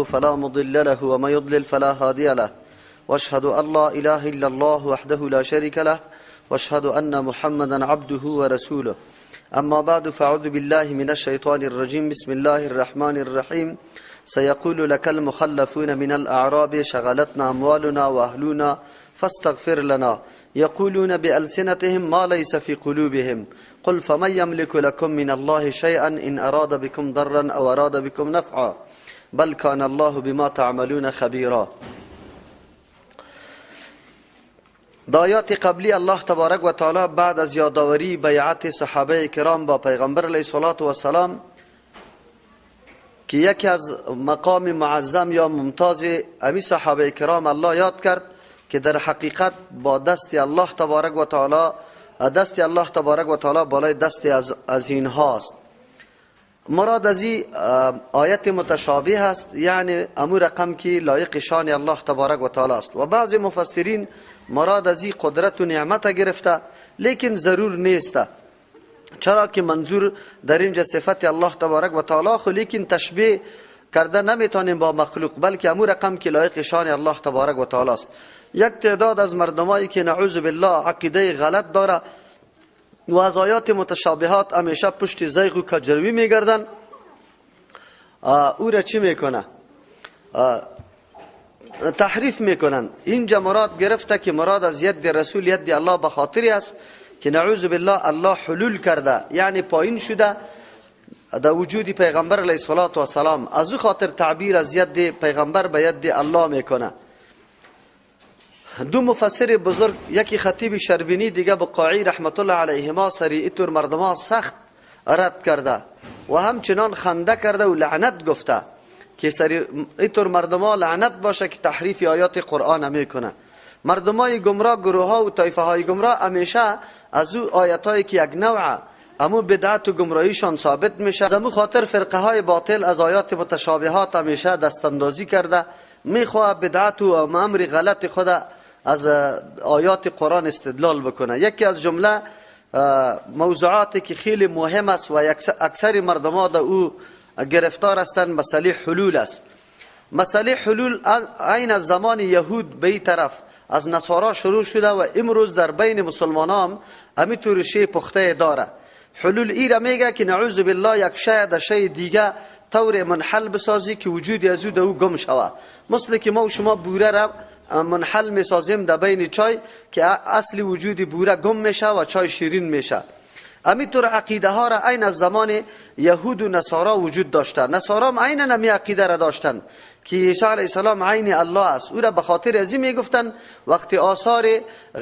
فلا مضل له وما يضلل فلا هادي له واشهد ان لا اله الا الله وحده لا شريك له واشهد ان محمدا عبده ورسوله اما بعد فاعوذ بالله من الشيطان الرجيم بسم الله الرحمن الرحيم سيقول لك المخلفون من الاعراب شغلتنا اموالنا واهلنا فاستغفر لنا يقولون بألسنتهم ما ليس في قلوبهم قل فمن يملك لكم من الله شيئا إن أراد بكم ضرا أو أراد بكم نفعا بل كان الله بما تعملون خبيرا. دایات قبلی الله تبارک و تعالی بعد از یادآوری بیعت صحابه کرام با پیغمبر علیه الصلاة و السلام که یکی از مقام معظم یا ممتاز امی صحابه کرام الله یاد کرد که در حقیقت با دست الله تبارک و تعالی بالای دست از اینها است. مراد از این آیت متشابه است، یعنی امور رقم که لایق شان الله تبارک و تعالی است و بعض مفسرین مراد از این قدرت و نعمت گرفته، لیکن ضرور نیست، چرا که منظور در اینجا صفت الله تبارک و تعالی خو، لیکن تشبیه کرده نمیتونیم با مخلوق، بلکه امور رقم که لایق شان الله تبارک و تعالی است. یک تعداد از مردمایی که نعوذ بالله عقیده غلط داره و از آیات متشابهات همیشه پشت زیغ و کجروی میگردن، او را چی میکنه؟ تحریف میکنن. اینجا مراد گرفته که مراد از ید رسول ید الله به خاطری است که نعوذ بالله الله حلول کرده، یعنی پایین شده در وجود پیغمبر علیه الصلاة و السلام. از او خاطر تعبیر از ید پیغمبر به ید الله میکنه. دو مفسر بزرگ، یکی خطیب شربینی دیگه بقاعی رحمت الله علیهما، سری اینطور مردمان سخت رد کرده و همچنان خنده کرده و لعنت گفته که سری اینطور مردمان لعنت باشه که تحریف آیات قرآن میکنه. مردمای گمراه، گروه ها و طایفه های گمراه همیشه از او آیات هایی که یک نوع امو بدعت و گمراهیشان ثابت میشه، از امو خاطر فرقه های باطل از آیات متشابهات همیشه دستاندازی کرده، میخواه بدعت و امر غلط خود از آیات قرآن استدلال بکنه. یکی از جمله موضوعاتی که خیلی مهم است و اکثر مردمان در او گرفتار هستند مسئله حلول است. مسئله حلول این از زمان یهود به این طرف از نصارا شروع شده و امروز در بین مسلمان هم همینطور شی پخته داره. حلول ای را میگه که نعوذ بالله یک شی در شی دیگه طور منحل بسازی که وجود از او در او گم شوه، مثل که ما و شما بوره را منحل میسازیم در بین چای که اصل وجود بوره گم میشه و چای شیرین میشه. همینطور عقیده ها را این از زمان یهود و نصارا وجود داشته. نصارا هم عین نمی عقیده را داشتن که عیسی علیه السلام عین الله است. او را به خاطر ازی میگفتن وقتی آثار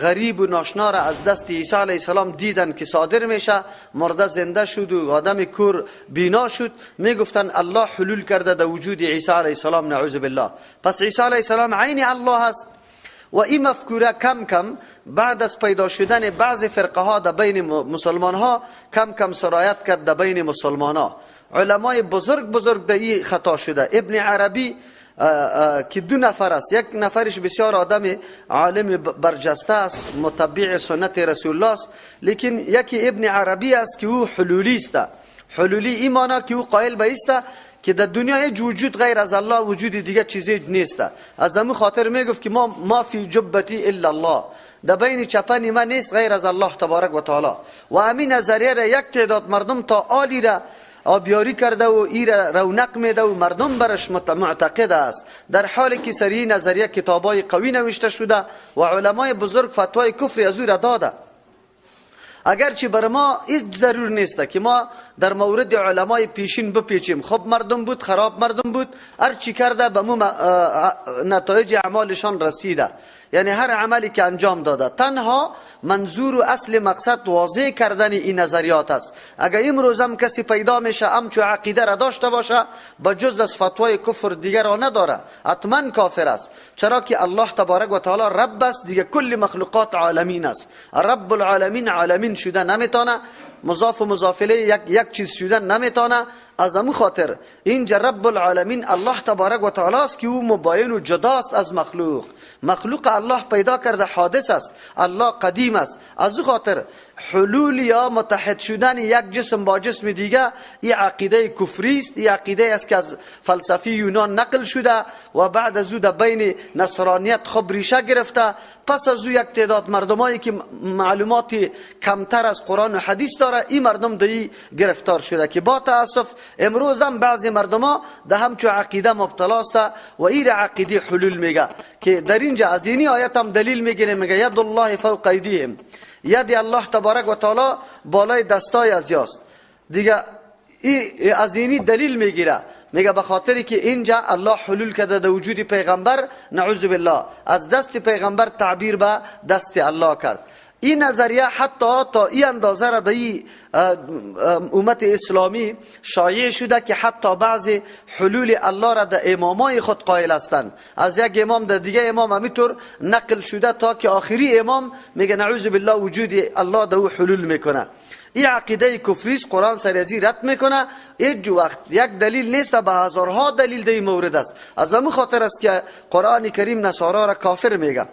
غریب و ناشنا را از دست عیسی علیه السلام دیدن که صادر میشه، مرده زنده شد و آدم کور بینا شد، میگفتن الله حلول کرده در وجود عیسی علیه السلام، نعوذ بالله. پس عیسی علیه السلام عین الله است. و این مفکوره کم کم بعد از پیدا شدن بعض فرقه ها در بین مسلمان ها کم کم سرایت کرد در بین مسلمان ها. علمای بزرگ در این خطا شده. ابن عربی که دو نفر است، یک نفرش بسیار آدم عالم برجسته است، متبع سنت رسول الله است، لیکن یکی ابن عربی است که او حلولی است. حلولی ایمانا که او قائل به است که در دنیا هیچ وجود غیر از الله وجود دیگه چیزی نیست. از همون خاطر میگفت که ما فی جبتی الا الله، در بین چپن من نیست غیر از الله تبارک و تعالی. و همین نظریه را یک تعداد مردم تا عالی را آبیاری کرده و ای را رونق میده و مردم برش معتقد است، در حالی که سری نظریه کتابای قوی نوشته شده و علمای بزرگ فتوای کفر از او را داده. اگرچه بر ما هیچ ضرور نیست که ما در مورد علمای پیشین بپیچیم، خب مردم بود، خراب مردم بود، هر چی کرده به مو نتایج اعمالشان رسیده، یعنی هر عملی که انجام داده. تنها منظور و اصل مقصد واضح کردن این نظریات است. اگر امروز هم کسی پیدا میشه همچو عقیده را داشته باشه با جز از فتوای کفر دیگر را نداره، حتما کافر است، چرا که الله تبارک و تعالی رب است دیگه، کل مخلوقات عالمین است. رب العالمین عالمین شده نمیتونه، مضاف و مضاف الیه یک چیز شدن نمیتونه. از همون خاطر اینجا رب العالمین الله تبارک و تعالی است که او مباین و جداست از مخلوق. مخلوق الله پیدا کرده حادث است، الله قدیم است. از او خاطر حلول یا متحد شدن یک جسم با جسم دیگه این عقیده کفری است. این عقیده است که از فلسفه یونان نقل شده و بعد از او در بین نصرانیت خب ریشه گرفته. پس از او یک تعداد مردمایی که معلومات کمتر از قرآن و حدیث داره، این مردم دی گرفتار شده که با تاسف امروز هم بعضی مردما ده همچو عقیده مبتلا است و این عقیده حلول میگه که در اینجا از اینی آیت هم دلیل میگیره، میگه ید الله فوق ایدیهم، ید الله تبارک و تعالی بالای دستای ازیاست دیگه. این از اینی دلیل میگیره، میگه به خاطری که اینجا الله حلول کرده در وجود پیغمبر، نعوذ بالله از دست پیغمبر تعبیر به دست الله کرد. این نظریه حتی تا این اندازه را در امت اسلامی شایع شده که حتی بعضی حلول الله را در امامای خود قائل هستند. از یک امام در دیگه امام همینطور نقل شده تا که آخری امام میگه نعوذ بالله وجود الله در او حلول میکنه. این عقیده کفری است، قرآن سر از این رد میکنه. هیچ وقت یک دلیل نیست، به هزارها دلیل در این مورد است. از همین خاطر است که قرآن کریم نصارا را کافر میگه.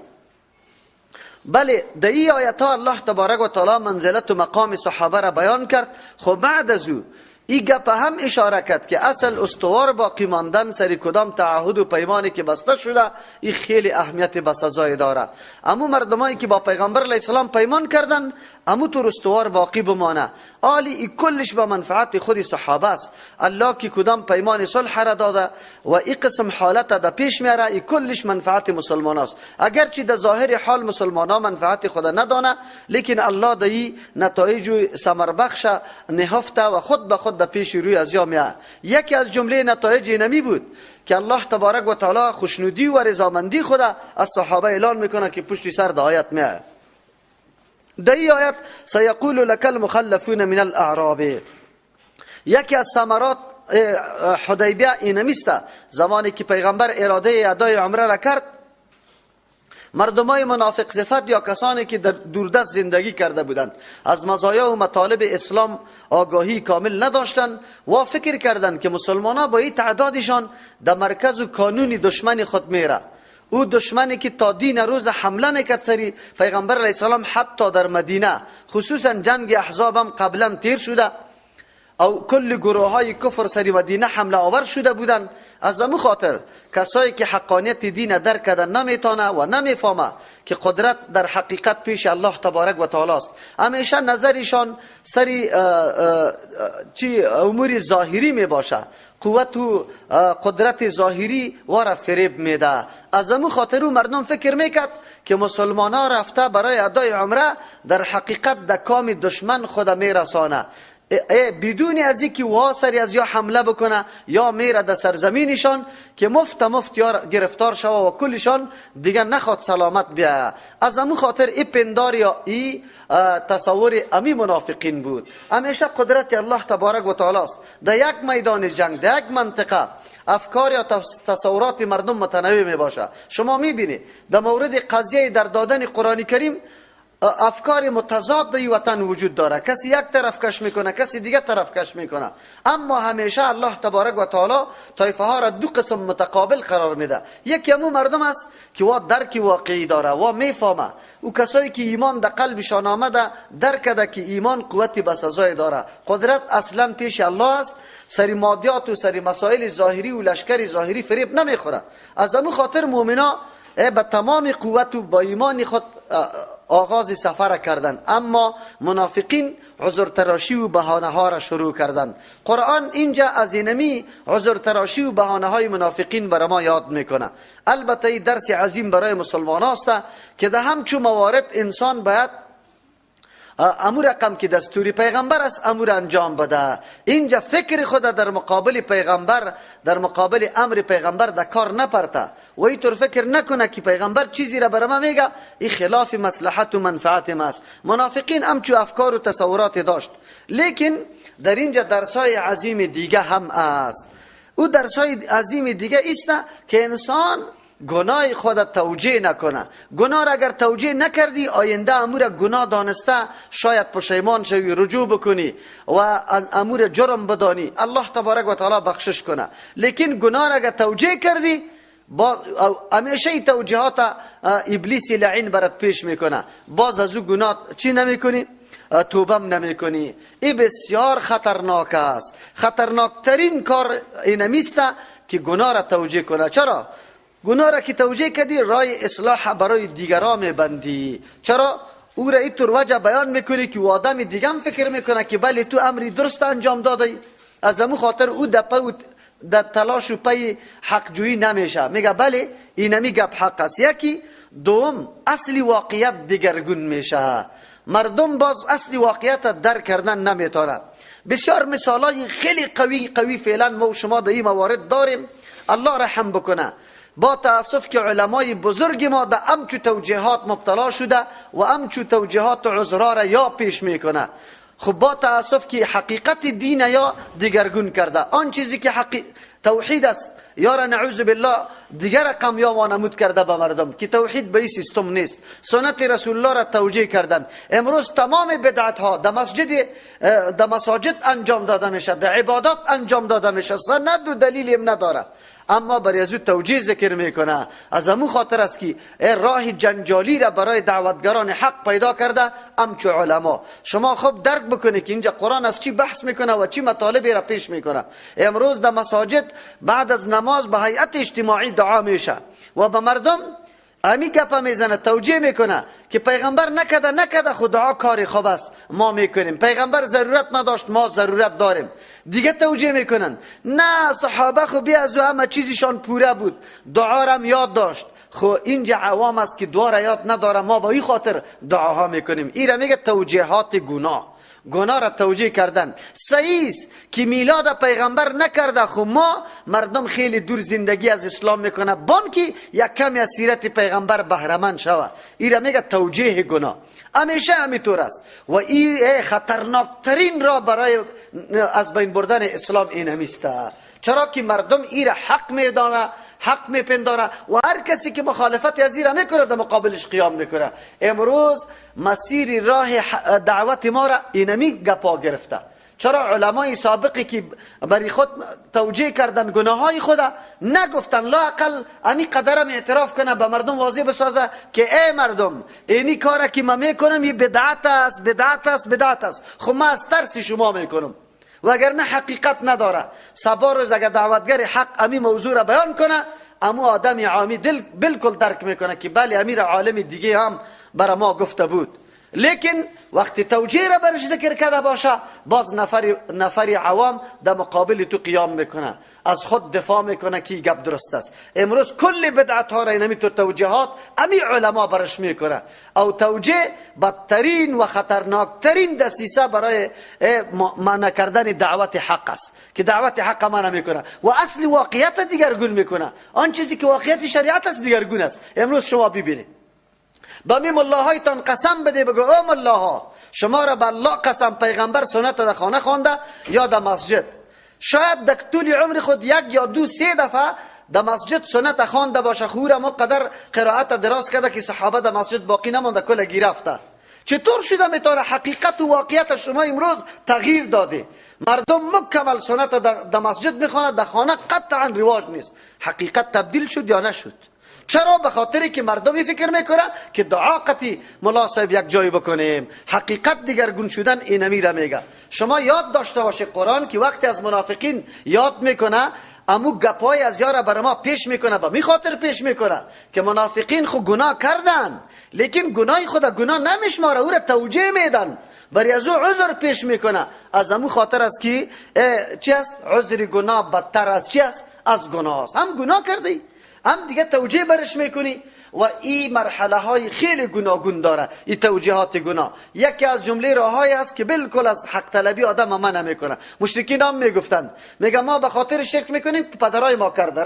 بله در این آیت ها الله تبارک و تعالی منزلت و مقام صحابه را بیان کرد. خب بعد از او این گپ هم اشاره کرد که اصل استوار باقی ماندن سری کدام تعهد و پیمانی که بسته شده این خیلی اهمیت بسزای داره. اما مردمایی که با پیغمبر علیه السلام پیمان کردن امو طور استوار باقی بمانه. آلی این کلش به منفعت خود صحابه است. الله که کدام پیمان صلح را داده و این قسم حالت در پیش میاره، این کلش منفعت مسلمان است. اگرچه در ظاهر حال مسلمان ها منفعت خود ندانه، لیکن الله در این نتایج ثمر بخش نهفته و خود به خود در پیش روی از میاد. یکی از جمله نتایج اینمی بود که الله تبارک و تعالی خوشنودی و رضامندی خود از صحابه اعلان میکنه که پشت سر در آیت میاد. در این آیت سیقول لك المخلفون من الاعراب، یکی از ثمرات حدیبیه اینمیست. زمانی که پیغمبر اراده ادای عمره را کرد، مردمای منافق صفت یا کسانی که در دوردست زندگی کرده بودند از مزایا و مطالب اسلام آگاهی کامل نداشتند و فکر کردند که مسلمانان با این تعدادشان در مرکز و کانون دشمن خود میره. او دشمنی که تا دین روز حمله میکرد سری پیغمبر علیه السلام، حتی در مدینه خصوصا جنگ احزاب هم قبلا تیر شده او کل گروه های کفر سری مدینه حمله آور شده بودند. از همون خاطر کسایی که حقانیت دین درک کردن نمیتونه و نمیفهمه که قدرت در حقیقت پیش الله تبارک و تعالی است، همیشه نظرشان سری امور ظاهری می باشه، قوت و قدرت ظاهری واره فریب میده. از همون خاطر مردم فکر میکرد که مسلمان ها رفته برای ادای عمره در حقیقت در کام دشمن خود میرسانه، بدون از اینکه واسری از یا حمله بکنه یا میره در سرزمینشان که مفت یا گرفتار شوه و کلشان دیگه نخواد سلامت بیاید. از همون خاطر این پندار یا این تصور امی منافقین بود. همیشه قدرت الله تبارک و تعالی است. در یک میدان جنگ، در یک منطقه افکار یا تصورات مردم متنوع می باشه. شما میبینید در مورد قضیه در دادن قرآن کریم افکار متضاد در وطن وجود داره، کسی یک طرف کش میکنه، کسی دیگه طرف کش میکنه، اما همیشه الله تبارک و تعالی طایفه ها را دو قسم متقابل قرار میده. یکی همون مردم است که وا درک واقعی داره و میفهمه، او کسایی که ایمان در قلبشان آمده درک کرده که ایمان قوتی بسزای داره، قدرت اصلا پیش الله است، سری مادیات و سری مسائل ظاهری و لشکر ظاهری فریب نمیخوره. از همون خاطر مؤمنا به تمام قوت و با ایمان خود آغاز سفر کردند، اما منافقین عذر تراشی و بهانه ها را شروع کردند. قرآن اینجا از اینمی عذر تراشی و بهانه های منافقین برای ما یاد میکنه. البته این درس عظیم برای مسلمان است که در همچون موارد انسان باید امور رقم که دستوری پیغمبر است امور انجام بده. اینجا فکر خود در مقابل پیغمبر، در مقابل امر پیغمبر در کار نپرته و اینطور فکر نکنه که پیغمبر چیزی را برام میگه این خلاف مصلحت و منفعت ما است. منافقین همچو افکار و تصورات داشت، لیکن در اینجا درسای عظیم دیگه هم است. او درسای عظیم دیگه است که انسان گناه خودت توجیه نکنه. گناه را اگر توجیه نکردی آینده امور گناه دانسته شاید پشیمان شوی، رجوع بکنی و از امور جرم بدانی، الله تبارک و تعالی بخشش کنه. لیکن گناه را اگر توجیه کردی همیشه توجیهات ابلیس لعین برات پیش میکنه، باز از او گناه چی نمیکنی؟ توبم نمی کنی. این بسیار خطرناک است. خطرناکترین کار اینمیست که گناه را توجیه کنه. چرا؟ گناه را که توجیه کردی راه اصلاح برای دیگران میبندی. چرا؟ او را اینطور وجه بیان میکنی که او آدم دیگه هم فکر میکنه که بله تو امری درست انجام دادی. از همون خاطر او در تلاش و پی حق جویی نمیشه. میگه بله اینمی گپ حق است. یکی. دوم اصلی واقعیت دیگرگون میشه. مردم باز اصلی واقعیت درک کردن نمیتونه. بسیار مثالای خیلی قوی فعلا ما و شما در این موارد داریم. الله رحم بکنه. با تاسف که علمای بزرگ ما در امچو توجیهات مبتلا شده و امچو توجیهات عذرا را یا پیش میکنه. خب با تاسف که حقیقت دین یا دیگرگون کرده. آن چیزی که توحید است یا را نعوذ بالله دیگر رقم یا وانمود کرده به مردم که توحید به این سیستم نیست. سنت رسول الله را توجیه کردن. امروز تمام بدعت ها در مساجد انجام داده میشه، در عبادات انجام داده میشه، سند و دلیلی هم نداره، اما برای از او توجیه ذکر میکنه. از همون خاطر است که راه جنجالی را برای دعوتگران حق پیدا کرده همچو علما. شما خوب درک بکنید که اینجا قرآن از چی بحث میکنه و چی مطالبی را پیش میکنه. امروز در مساجد بعد از نماز به هیئت اجتماعی دعا میشه و به مردم امی گپا میزنه، توجیه میکنه که پیغمبر نکده خود دعا کاری خوب است ما میکنیم، پیغمبر ضرورت نداشت ما ضرورت داریم. دیگه توجیه میکنن نه صحابه خو بیا از همه چیزشان پوره بود، دعا را یاد داشت. خو اینجا عوام است که دعا را یاد نداره، ما با این خاطر دعاها میکنیم. این را میگه توجیهات گناه را توجیه کردن. صحیح که میلاد پیغمبر نکرده، خب ما مردم خیلی دور زندگی از اسلام میکنه بان که یک کمی از سیرت پیغمبر بهرمند شود. این را میگه توجیه گناه. همیشه همینطور است و این خطرناکترین را برای از بین بردن اسلام این همیست. چرا که مردم این را حق میدانه، حق میپنداره و هر کسی که مخالفت از این میکنه در مقابلش قیام میکنه. امروز مسیر راه دعوت ما را اینمی گپا گرفته. چرا علمای سابقی که برای خود توجیه کردن گناه های خود نگفتن لا اقل امی قدرم اعتراف کنه به مردم واضح بسازه که ای مردم اینی کاره که من میکنم یه بدعت است. خب من از ترس شما میکنم وگرنه حقیقت نداره. سبا روز اگر دعوتگر حق امی موضوع را بیان کنه، امو آدم عامی بالکل درک میکنه که بله امیر عالم دیگه هم برای ما گفته بود. لیکن وقتی توجیه را برش ذکر کرده باشه، باز نفری عوام در مقابل تو قیام میکنه، از خود دفاع میکنه که گپ درست است. امروز کل بدعت ها را اینمی تو توجیهات امی علما برش میکنه. او توجیه بدترین و خطرناکترین دسیسه برای منع کردن دعوت حق است که دعوت حق منع میکنه و اصل واقعیت دیگرگون میکنه. آن چیزی که واقعیت شریعت است دیگرگون است. امروز شما ببینید با می ملاهایتان قسم بده بگو او ملاها شما را به الله قسم پیغمبر سنت در خانه خوانده یا در مسجد؟ شاید در طول عمر خود یک یا دو سه دفعه در مسجد سنت خوانده باشه، خور ما قدر قرائت دراز کرده که صحابه در مسجد باقی نمانده کل گرفته. چطور شده میتونه حقیقت و واقعیت شما امروز تغییر داده؟ مردم مکمل سنت در مسجد میخوانند، در خانه قطعا رواج نیست. حقیقت تبدیل شد یا نشد؟ چرا؟ به خاطری که مردمی فکر میکنه که دعا قطعی ملا صاحب یک جای بکنیم. حقیقت دیگرگون شدن اینمی را میگه. شما یاد داشته باشه قرآن که وقتی از منافقین یاد میکنه امو گپای از یارا بر ما پیش میکنه، با می خاطر پیش میکنه که منافقین خود گناه کردن لیکن گناه خود گناه نمیشماره، او را توجیه میدن، برای از او عذر پیش میکنه. از امو خاطر است که چی است؟ عذر گناه بدتر از چی است؟ از گناه است. هم گناه کردی هم دیگه توجیه برش میکنی و این مرحله های خیلی گوناگون داره. این توجیهات گناه یکی از جمله راههای است که بالکل از حق طلبی آدم منع میکنه. مشرکین هم میگفتن میگه ما به خاطر شرک میکنیم پدرای ما کرده،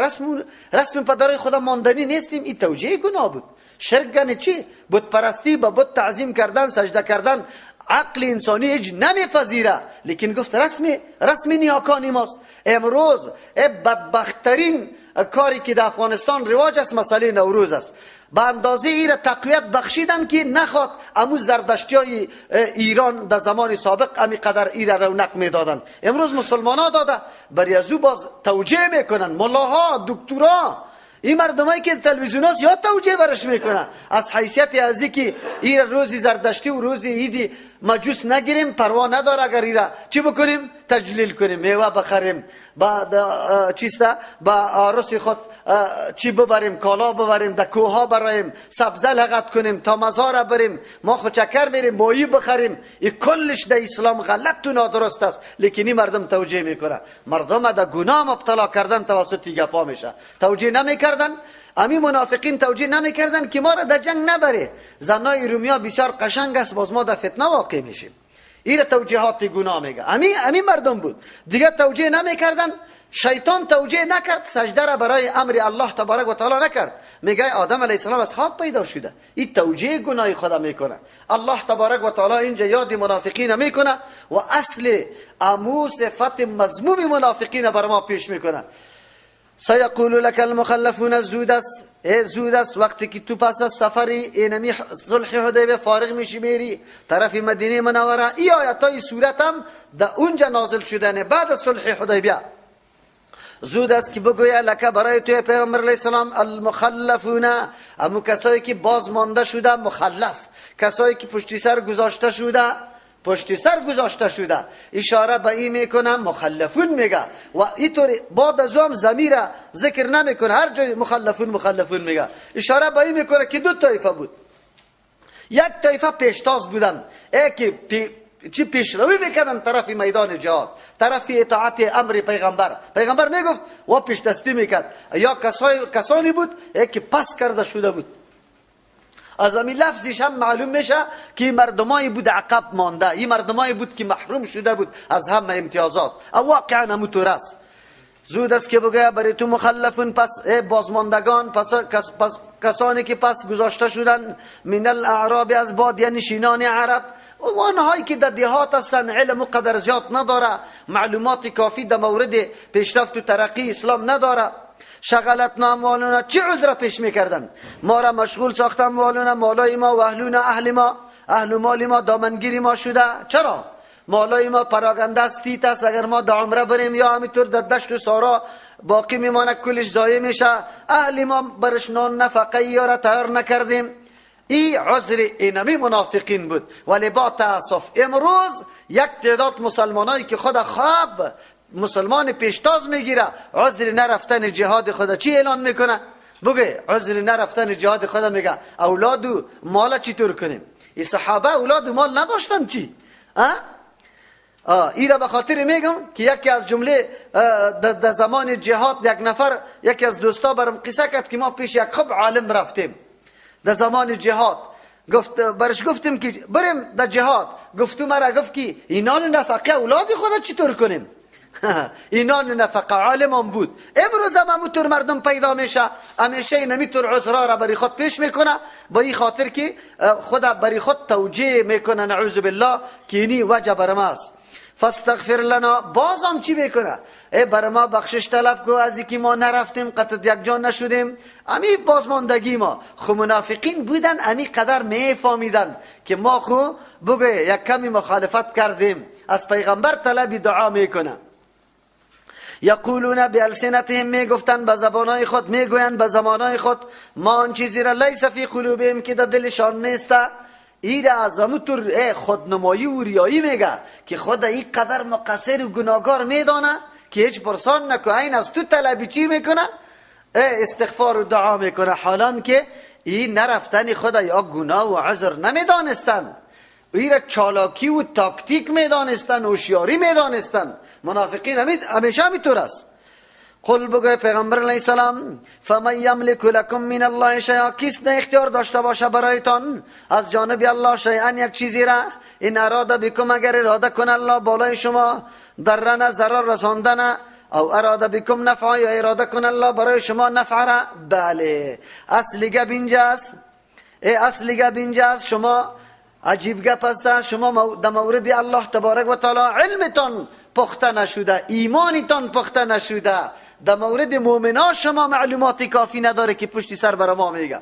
رسم پدرای خدا ماندنی نیستیم. این توجیه گناه بود. شرک یعنی چی؟ بت پرستی، با بت تعظیم کردن، سجده کردن عقل انسانی هیچ نمیپذیره، لیکن گفت رسم نیاکانی ماست. امروز بدبختترین کاری که در افغانستان رواج است مسئله نوروز است. به اندازه ای را تقویت بخشیدن که نخواد امو زردشتی های ایران در زمان سابق امی قدر ای را رونق میدادن، امروز مسلمان ها داده، بری از او باز توجیه میکنن. ملاها، دکترها، این مردمایی که تلویزیون یا توجیه برش میکنه از حیثیت ازی که این روزی زردشتی و روزی ایدی ما جوس نگیریم پروا نداره، اگر ایرا چی بکنیم تجلیل کنیم، میوه بخریم، با چیستا با عروس خود چی ببریم، کالا ببریم، در کوها بریم، سبزه لغت کنیم، تا مزار بریم، ما خود چکر میریم، ماهی بخریم. این کلش در اسلام غلط و نادرست است، لیکن این مردم توجیه میکنه. مردم در گناه مبتلا کردن توسط گپا میشه، توجیه نمیکردن. امی منافقین توجیه نمیکردن که ما را در جنگ نبره. زنای رومیا بسیار قشنگ است، باز ما در فتنه واقع میشیم. این توجیهات گناه میگه. امی مردم بود دیگه توجیه نمیکردن. شیطان توجیه نکرد، سجده را برای امر الله تبارک و تعالی نکرد. میگه آدم علیه السلام از خاک پیدا شده. این توجیه گناه خدا میکنه. الله تبارک و تعالی اینجا یاد منافقین میکنه و اصل امو صفت مذموم منافقین بر ما پیش میکنه. سیقول لك المخلفون زود است وقتی که تو پس از سفری اینمی صلح حدیبیه فارغ میشی میری طرف مدینه منوره. این آیتای صورت هم در اونجا نازل شدن بعد از صلح حدیبیه. زود است که بگویه لکه برای توی پیغمبر علیه السلام المخلفون، امو کسایی که باز مانده شده، مخلف کسایی که پشت سر گذاشته شده، اشاره به این میکنه مخلفون میگه و اینطور بعد از هم ضمیر ذکر نمیکنه، هر جای مخلفون میگه. اشاره به این میکنه که دو طایفه بود. یک طایفه پیشتاز بودن، که چی پیشروی میکردن طرف میدان جهاد، طرف اطاعت امر پیغمبر میگفت و پیش دستی میکرد. یا کسانی بود که پس کرده شده بود. از همین لفظش هم معلوم میشه که مردمایی بود عقب مانده، این مردمایی بود که محروم شده بود از همه امتیازات. واقعا همونطور است. زود است که بگه برای تو مخلفون، پس بازماندگان، کسانی که پس گذاشته شدن، من الاعراب از بادیه نشینان عرب، و آنهایی که در دیهات هستن، علم و قدر زیاد نداره، معلومات کافی در مورد پیشرفت و ترقی اسلام نداره. شغلتنا اموالنا، چه عذر پیش میکردن؟ ما را مشغول ساختن اموالنا، مالای ما، و اهلونا، اهل مال ما دامنگیری ما شده. چرا؟ مالای ما پراگنده است، تیت است، اگر ما در عمره بریم یا همینطور در دشت و سارا باقی میمانه، کلش ضایع میشه. اهل ما برش نان نفقه یا را تیار نکردیم. این عذر اینمی منافقین بود. ولی با تاسف امروز یک تعداد مسلمانایی که خود خواب مسلمان پیشتاز میگیره، عذر نرفتن جهاد خدا چی اعلان میکنه؟ بگه عذر نرفتن جهاد خدا میگه اولاد و مال چطور کنیم؟ این صحابه اولاد و مال نداشتن چی؟ این را به خاطر میگم که یکی از جمله در زمان جهاد یک نفر، یکی از دوستا برام قصه کرد که ما پیش یک خوب عالم رفتیم در زمان جهاد. برش گفتیم که بریم در جهاد. گفتم مرا گفت که اینان نفقه اولاد خدا چطور کنیم؟ اینان نفقه عالم هم بود. امروز هم همونطور مردم پیدا میشه، همیشه اینمیطور عذرا را بری خود پیش میکنه، با این خاطر که خدا بری خود توجیه میکنه نعوذ بالله که اینی وجه برم است. فاستغفر لنا، بازم چی میکنه؟ بر ما بخشش طلب کو از اینکه ما نرفتیم، قطع یک جان نشدیم. امی بازماندگی ما. خو منافقین بودن امی قدر میفهمیدن که ما خو بگه یک کمی مخالفت کردیم، از پیغمبر طلب دعا میکنه. یقولون بالسنتهم، میگفتن به زبانای خود، میگویند به زبانای خود، ما آن چیزی را لیس فی قلوبهم که در دلشان نیست. این از همونطور خودنمایی و ریایی میگه که خدا این قدر مقصر و گناهکار میدانه که هیچ پرسان نکنه. این از تو طلبی چی میکنه؟ استغفار و دعا میکنه، حالان که این نرفتن خدا یا گناه و عذر نمیدانستن، این را چالاکی و تاکتیک میدانستن، هوشیاری میدانستن. منافقین همیشه همینطور است. قل بگوی پیغمبر علیه السلام، فمن یملک لکم من الله شیئا، کیست نه اختیار داشته باشه برایتان از جانب الله شیئا یک چیزی را، این اراده بکم، اگر اراده کنه الله بالای شما ضرر ضرر رساندن، او اراده بکم نفع، یا اراده کنه الله برای شما نفع را. بله اصلی گپ اینجاست، اصلی گپ اینجاست. شما عجیب گپ است، شما در مورد الله تبارک و تعالی علمتان پخته نشده، ایمانتان پخته نشده، در مورد مؤمنان شما معلومات کافی نداره که پشت سر بر ما میگه.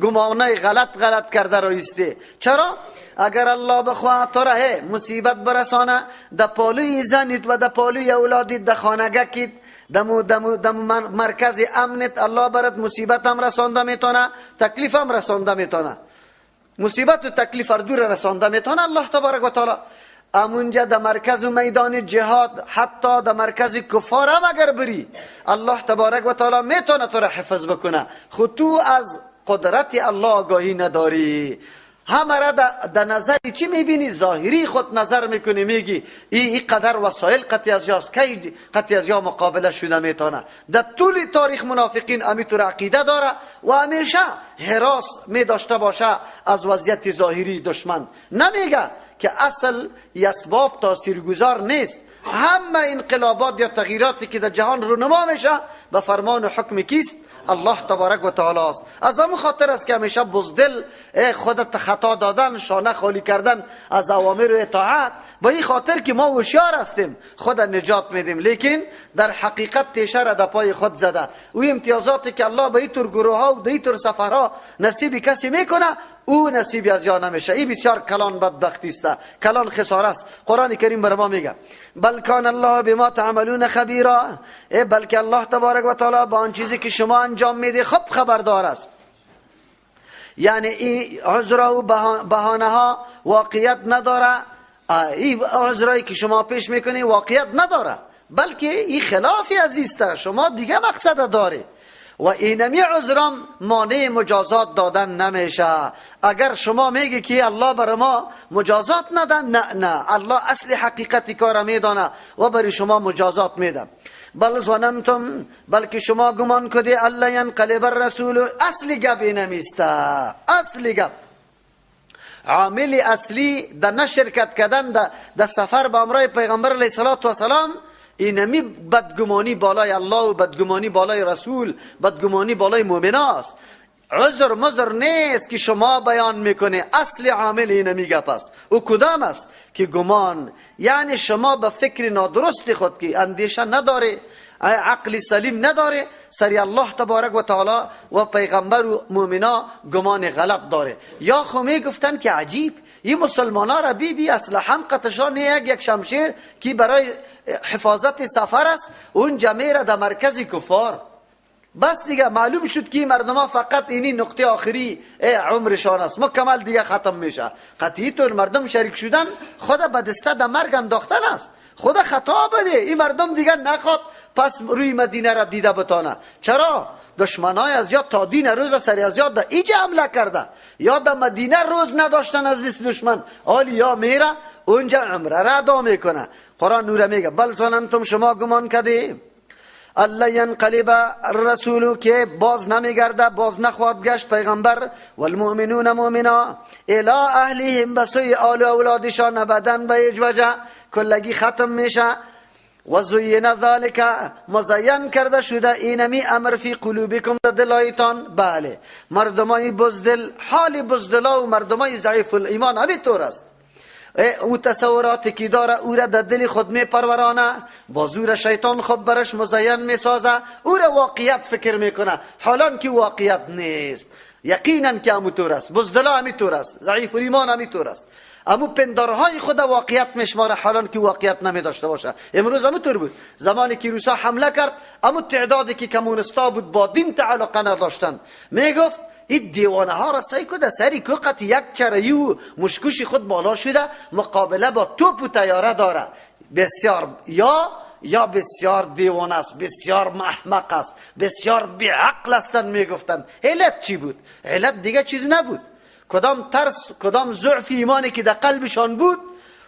گمانه غلط کرده رایسته. چرا؟ اگر الله بخواه تو را مصیبت برسانه در پالوی زنیت و در پالوی اولادیت، در خانگکیت، در مرکز امنت، الله برات مصیبت هم رسانده میتونه، تکلیف هم رسانده میتونه. مصیبت و تکلیف دور رسانده میتونه الله تبارک و تعالی. امونجا در مرکز و میدان جهاد، حتی در مرکز کفار هم اگر بری، الله تبارک و تعالی میتونه تو را حفظ بکنه. خود تو از قدرت الله آگاهی نداری، همه را در نظر چی میبینی؟ ظاهری خود نظر میکنی، میگی این قدر وسایل قطعی از یاست، کی قطعی از یا مقابله شده میتونه. در طول تاریخ منافقین امیتور عقیده داره و همیشه حراس میداشته باشه از وضعیت ظاهری دشمن. نمیگه که اصل اسباب تاثیرگذار نیست. همه انقلابات یا تغییراتی که در جهان رونما میشه به فرمان و حکم کیست؟ الله تبارک و تعالی است. از همون خاطر است که همیشه بزدل، خودت خطا دادن، شانه خالی کردن از اوامر و اطاعت، با این خاطر که ما هوشیار هستیم خود نجات میدیم، لیکن در حقیقت تیشه را در پای خود زده. او امتیازاتی که الله به این طور گروه ها و به این طور سفرها نصیب کسی میکنه، او نصیبی از یا نمیشه. این بسیار کلان بدبختی است، کلان خساره است. قرآن کریم بر ما میگه بل کان الله بما تعملون خبیرا، بلکه الله تبارک و تعالی با آن چیزی که شما انجام میده خب خبردار است. یعنی این عذر و بهانه ها واقعیت نداره، این عذرایی که شما پیش میکنی واقعیت نداره، بلکه این خلافی عزیزتر شما دیگه مقصد داره و اینمی عذرام مانع مجازات دادن نمیشه. اگر شما میگی که الله بر ما مجازات ندن، نه الله اصل حقیقتی کار میدانه و برای شما مجازات میده. بل ظننتم، بلکه شما گمان کردی الله ینقلب الرسول، اصلی گپ نمیسته. اصلی گپ عامل اصلی در نشرکت کردن در سفر با امرای پیغمبر علیه السلام اینمی بدگمانی بالای الله و بدگمانی بالای رسول، بدگمانی بالای مؤمن است. عذر مزر نیست که شما بیان میکنه، اصل عامل اینمی گپ است. او کدام است؟ که گمان، یعنی شما به فکر نادرست خود که اندیشه نداره، عقل سلیم نداره، سری الله تبارک و تعالی و پیغمبر و مؤمنا گمان غلط داره. یا خمی گفتن که عجیب، این مسلمان ها را بی اسلحه هم قطشان یک شمشیر که برای حفاظت سفر است، اون جمعه را در مرکز کفار. بس دیگه معلوم شد که مردم ها فقط اینی نقطه آخری عمرشان است، مکمل دیگه ختم میشه. قطعی طور مردم شریک شدن خود به دسته در مرگ انداختن است. خدا خطا بده، این مردم دیگه نخواد پس روی مدینه را دیده بتانه. چرا؟ دشمنای از یاد تا دین روز سری از یاد در ایجا حمله کرده، یا در مدینه روز نداشتن از دست دشمن، حالی یا میره اونجا عمره را ادا میکنه. قرآن نوره میگه بل ظننتم، شما گمان کردی الله ینقلب الرسول، که باز نمیگرده، باز نخواهد گشت پیغمبر، والمؤمنون مؤمنا الی اهلهم، بسوی آل و اولادشان ابدا به هیچ وجه کلگی ختم میشه. و زین ذالک، مزین کرده شده اینمی امر فی قلوبکم، در دلایتان. بله، مردمای بزدل، حال بزدلا و مردمای ضعیف الایمان همین طور است. او تصوراتی که داره او را در دل خود می پرورانه، با زور شیطان خود برش مزین می سازه، او را واقعیت فکر میکنه حالان که واقعیت نیست. یقینا که همون طور است، بزدلا همین طور است، ضعیف الایمان همین طور است. امو پندارهای خود واقعیت میشماره حالان که واقعیت نمی داشته باشه. امروز همون طور بود. زمانی که روسا حمله کرد، امو تعدادی که کمونستا بود با دین تعلق نداشتن، میگفت این دیوانه ها را سعی کده سری که قط یک چرایی مشکوش خود بالا شده مقابله با توپ و تیاره داره. بسیار یا بسیار دیوانه است، بسیار محمق است، بسیار بیعقل هستن میگفتن. علت چی بود؟ علت دیگه چیز نبود. کدام ترس، کدام ضعف ایمانی که در قلبشان بود،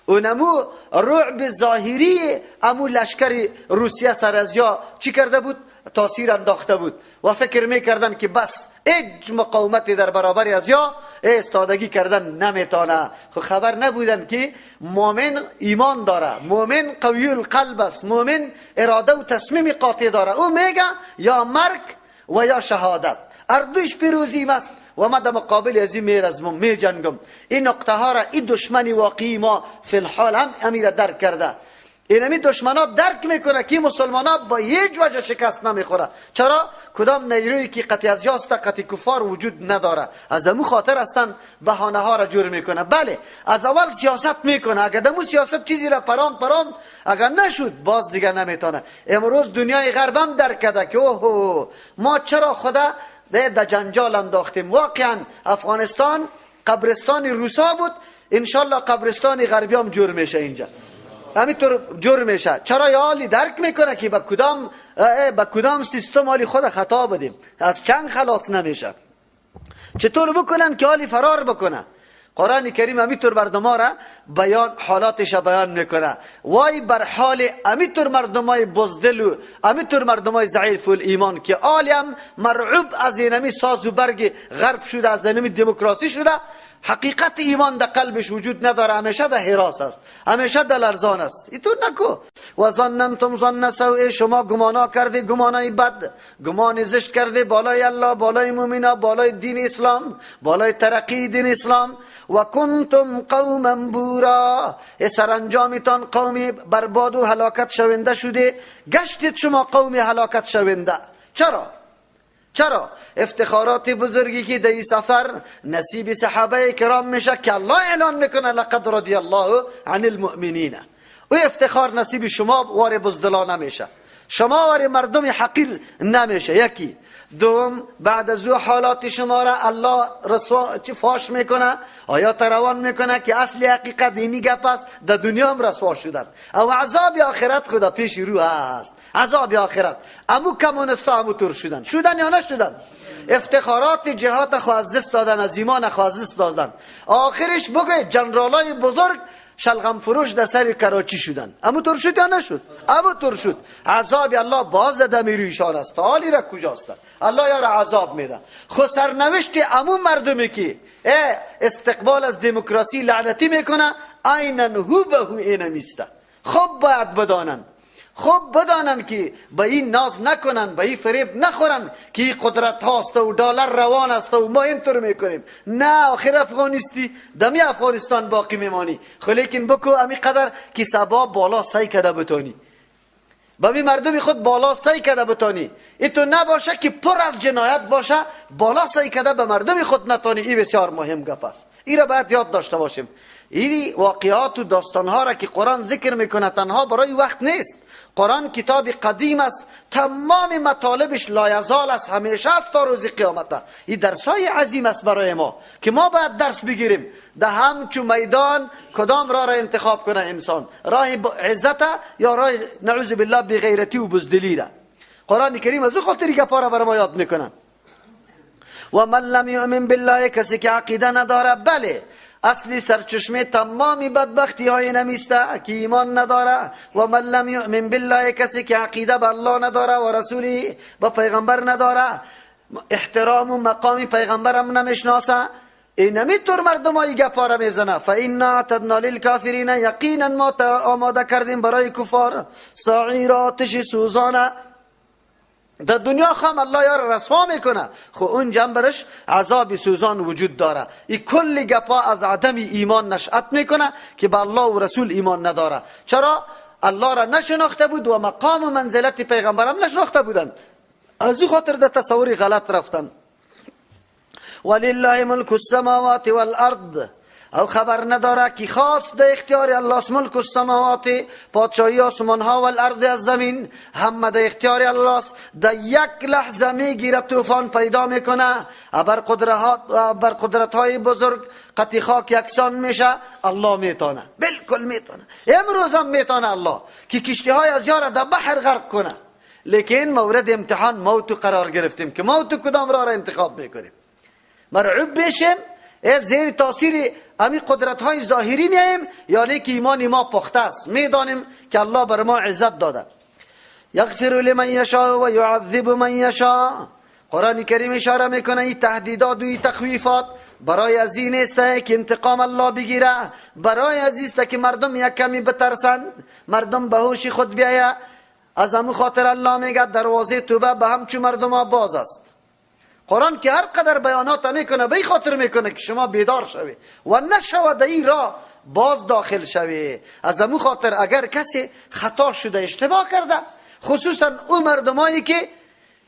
اونمو رعب ظاهری امو لشکر روسیه سر از یا چی کرده بود؟ تاثیر انداخته بود و فکر میکردن که بس هیچ مقاومتی در برابر از یا استادگی کردن نمیتونه. خب خبر نبودن که مؤمن ایمان داره، مؤمن قوی القلب است، مؤمن اراده و تصمیم قاطع داره. او میگه یا مرگ و یا شهادت، اردوش پیروزی است و ما در مقابل از این میرزمم، می جنگم. این نقطه ها را این دشمنی واقعی ما فی الحال هم امیر درک کرده. اینمی دشمن ها درک میکنه که مسلمان ها با هیچ وجه شکست نمیخوره. چرا؟ کدام نیرویی که قطعی از یاست قطعی کفار وجود نداره، از امو خاطر هستن بهانه ها را جور میکنه. بله، از اول سیاست میکنه، اگر دمو سیاست چیزی را پراند اگر نشد باز دیگه نمیتونه. امروز دنیای غرب هم درک کرده که اوه ما چرا خدا در جنجال انداختیم. واقعا افغانستان قبرستان روسا بود، انشالله قبرستان غربی هم جور میشه اینجا، همینطور جور میشه. چرا یا حالی درک میکنه که با کدام سیستم حالی خود خطا بدیم، از چنگ خلاص نمیشه. چطور بکنن که حالی فرار بکنه؟ قرآن کریم همینطور مردم ها را حالاتش بیان میکنه. وای بر حال همینطور مردم های بزدل و همینطور مردم های ضعیف الایمان که حالی هم مرعوب از اینمی ساز و برگ غرب شده، از اینمی دموکراسی شده، حقیقت ایمان در قلبش وجود نداره، همیشه در حراس است، همیشه در لرزان است. اینطور نکو. و ظننتم ظن سوء، شما گمانا کرده گمانای بد، گمان زشت کرده بالای الله، بالای مومنا، بالای دین اسلام، بالای ترقی دین اسلام. و کنتم قوما بورا، سرانجامتان قومی برباد و هلاکت شونده شده، گشتید شما قومی هلاکت شونده. چرا؟ افتخارات بزرگی که در این سفر نصیب صحابه کرام میشه که الله اعلان میکنه لقد رضی الله عن المؤمنین. و افتخار نصیب شما وار بزدلان نمیشه، شما وار مردم حقیر نمیشه. یکی. دوم، بعد از او حالات شما را الله رسوا فاش میکنه، آیات روان میکنه که اصل حقیقت اینی گپ است، در دنیا هم رسوا شدن. او عذاب آخرت خدا پیش رو هست، عذاب آخرت. امو کمونستا امو تور شدن یا نشدن؟ افتخارات جهات خو از دست دادن، از ایمان خو از دست دادن. آخرش بگه جنرالای بزرگ شلغم فروش در سر کراچی شدن، امو تور شد یا نشد؟ امو تور شد. عذاب الله باز داده میرویشان است، حالی را کجاست؟ الله یار عذاب میده. خو سرنوشت امو مردمی که استقبال از دموکراسی لعنتی میکنه، عینن هو به هو اینمیسته. خب باید بدانن که به این ناز نکنن، به این فریب نخورن که این قدرت هاست و دلار روان است و ما اینطور میکنیم. نه، آخر افغانستی دمی افغانستان باقی میمانی. خب لیکن بکو امی قدر که سبا بالا سعی کده بتانی، با می مردمی خود بالا سعی کده بتانی. این تو نباشه که پر از جنایت باشه، بالا سعی کده به مردمی خود نتانی. این بسیار مهم گپ است، این را باید یاد داشته باشیم. این واقعات و داستانها را که قرآن ذکر میکنه تنها برای وقت نیست. قرآن کتاب قدیم است، تمام مطالبش لایزال است، همیشه است تا روز قیامت. این درسای عظیم است برای ما که ما باید درس بگیریم. ده همچو میدان کدام راه را انتخاب کنه انسان، راه عزت یا راه نعوذ بالله بغیرتی و بزدلی را. قرآن کریم از او خاطری گپا را برای ما یاد میکنه. و من لم یؤمن بالله، کسی که عقیده نداره، بله اصلی سرچشمه تمامی بدبختی های نمیسته که ایمان نداره. و من لم یؤمن بالله، کسی که عقیده به الله نداره و رسولی و پیغمبر نداره، احترام و مقام پیغمبر هم نمیشناسه، اینمی طور مردم های گپا را میزنه. فإنا اعتدنا للکافرین، یقینا ما آماده کردیم برای کفار سعیر، آتش سوزانه. در دنیا خام الله یار رسوا میکنه، خو اون جنبرش عذاب سوزان وجود داره. این کل گپا از عدم ایمان نشأت میکنه که به الله و رسول ایمان نداره. چرا؟ الله را نشناخته بود و مقام و منزلت پیغمبرم نشناخته بودن، از او خاطر در تصوری غلط رفتن. ولله ملک السماوات والارض، او خبر نداره که خاص در اختیار الله است. ملک السماوات، پادشاهی آسمان ها، و الارض، از زمین، همه در اختیار الله است. در یک لحظه میگیره طوفان پیدا میکنه، بر قدرت های بزرگ قطع خاک یکسان میشه. الله میتونه، بالکل میتونه. امروز هم میتونه الله که کشتی های از یار در بحر غرق کنه. لیکن مورد امتحان موت قرار گرفتیم که موت کدام راه را انتخاب میکنیم. مرعوب بشیم، زیر تاثیر امی قدرت های ظاهری میایم، یعنی که ایمان ما پخته است، میدانیم که الله بر ما عزت داده. یغفر لمن یشاء و یعذب من یشاء. قرآن کریم اشاره میکنه این تهدیدات و این تخویفات برای از این است که انتقام الله بگیره، برای از این است که مردم یک کمی بترسن، مردم به هوش خود بیاید. از همون خاطر الله میگه دروازه توبه به همچون مردم ها باز است. قرآن که هر قدر بیانات میکنه به این خاطر میکنه که شما بیدار شوی و نشود این را باز داخل شوی. از همون خاطر اگر کسی خطا شده، اشتباه کرده، خصوصا اون مردمایی که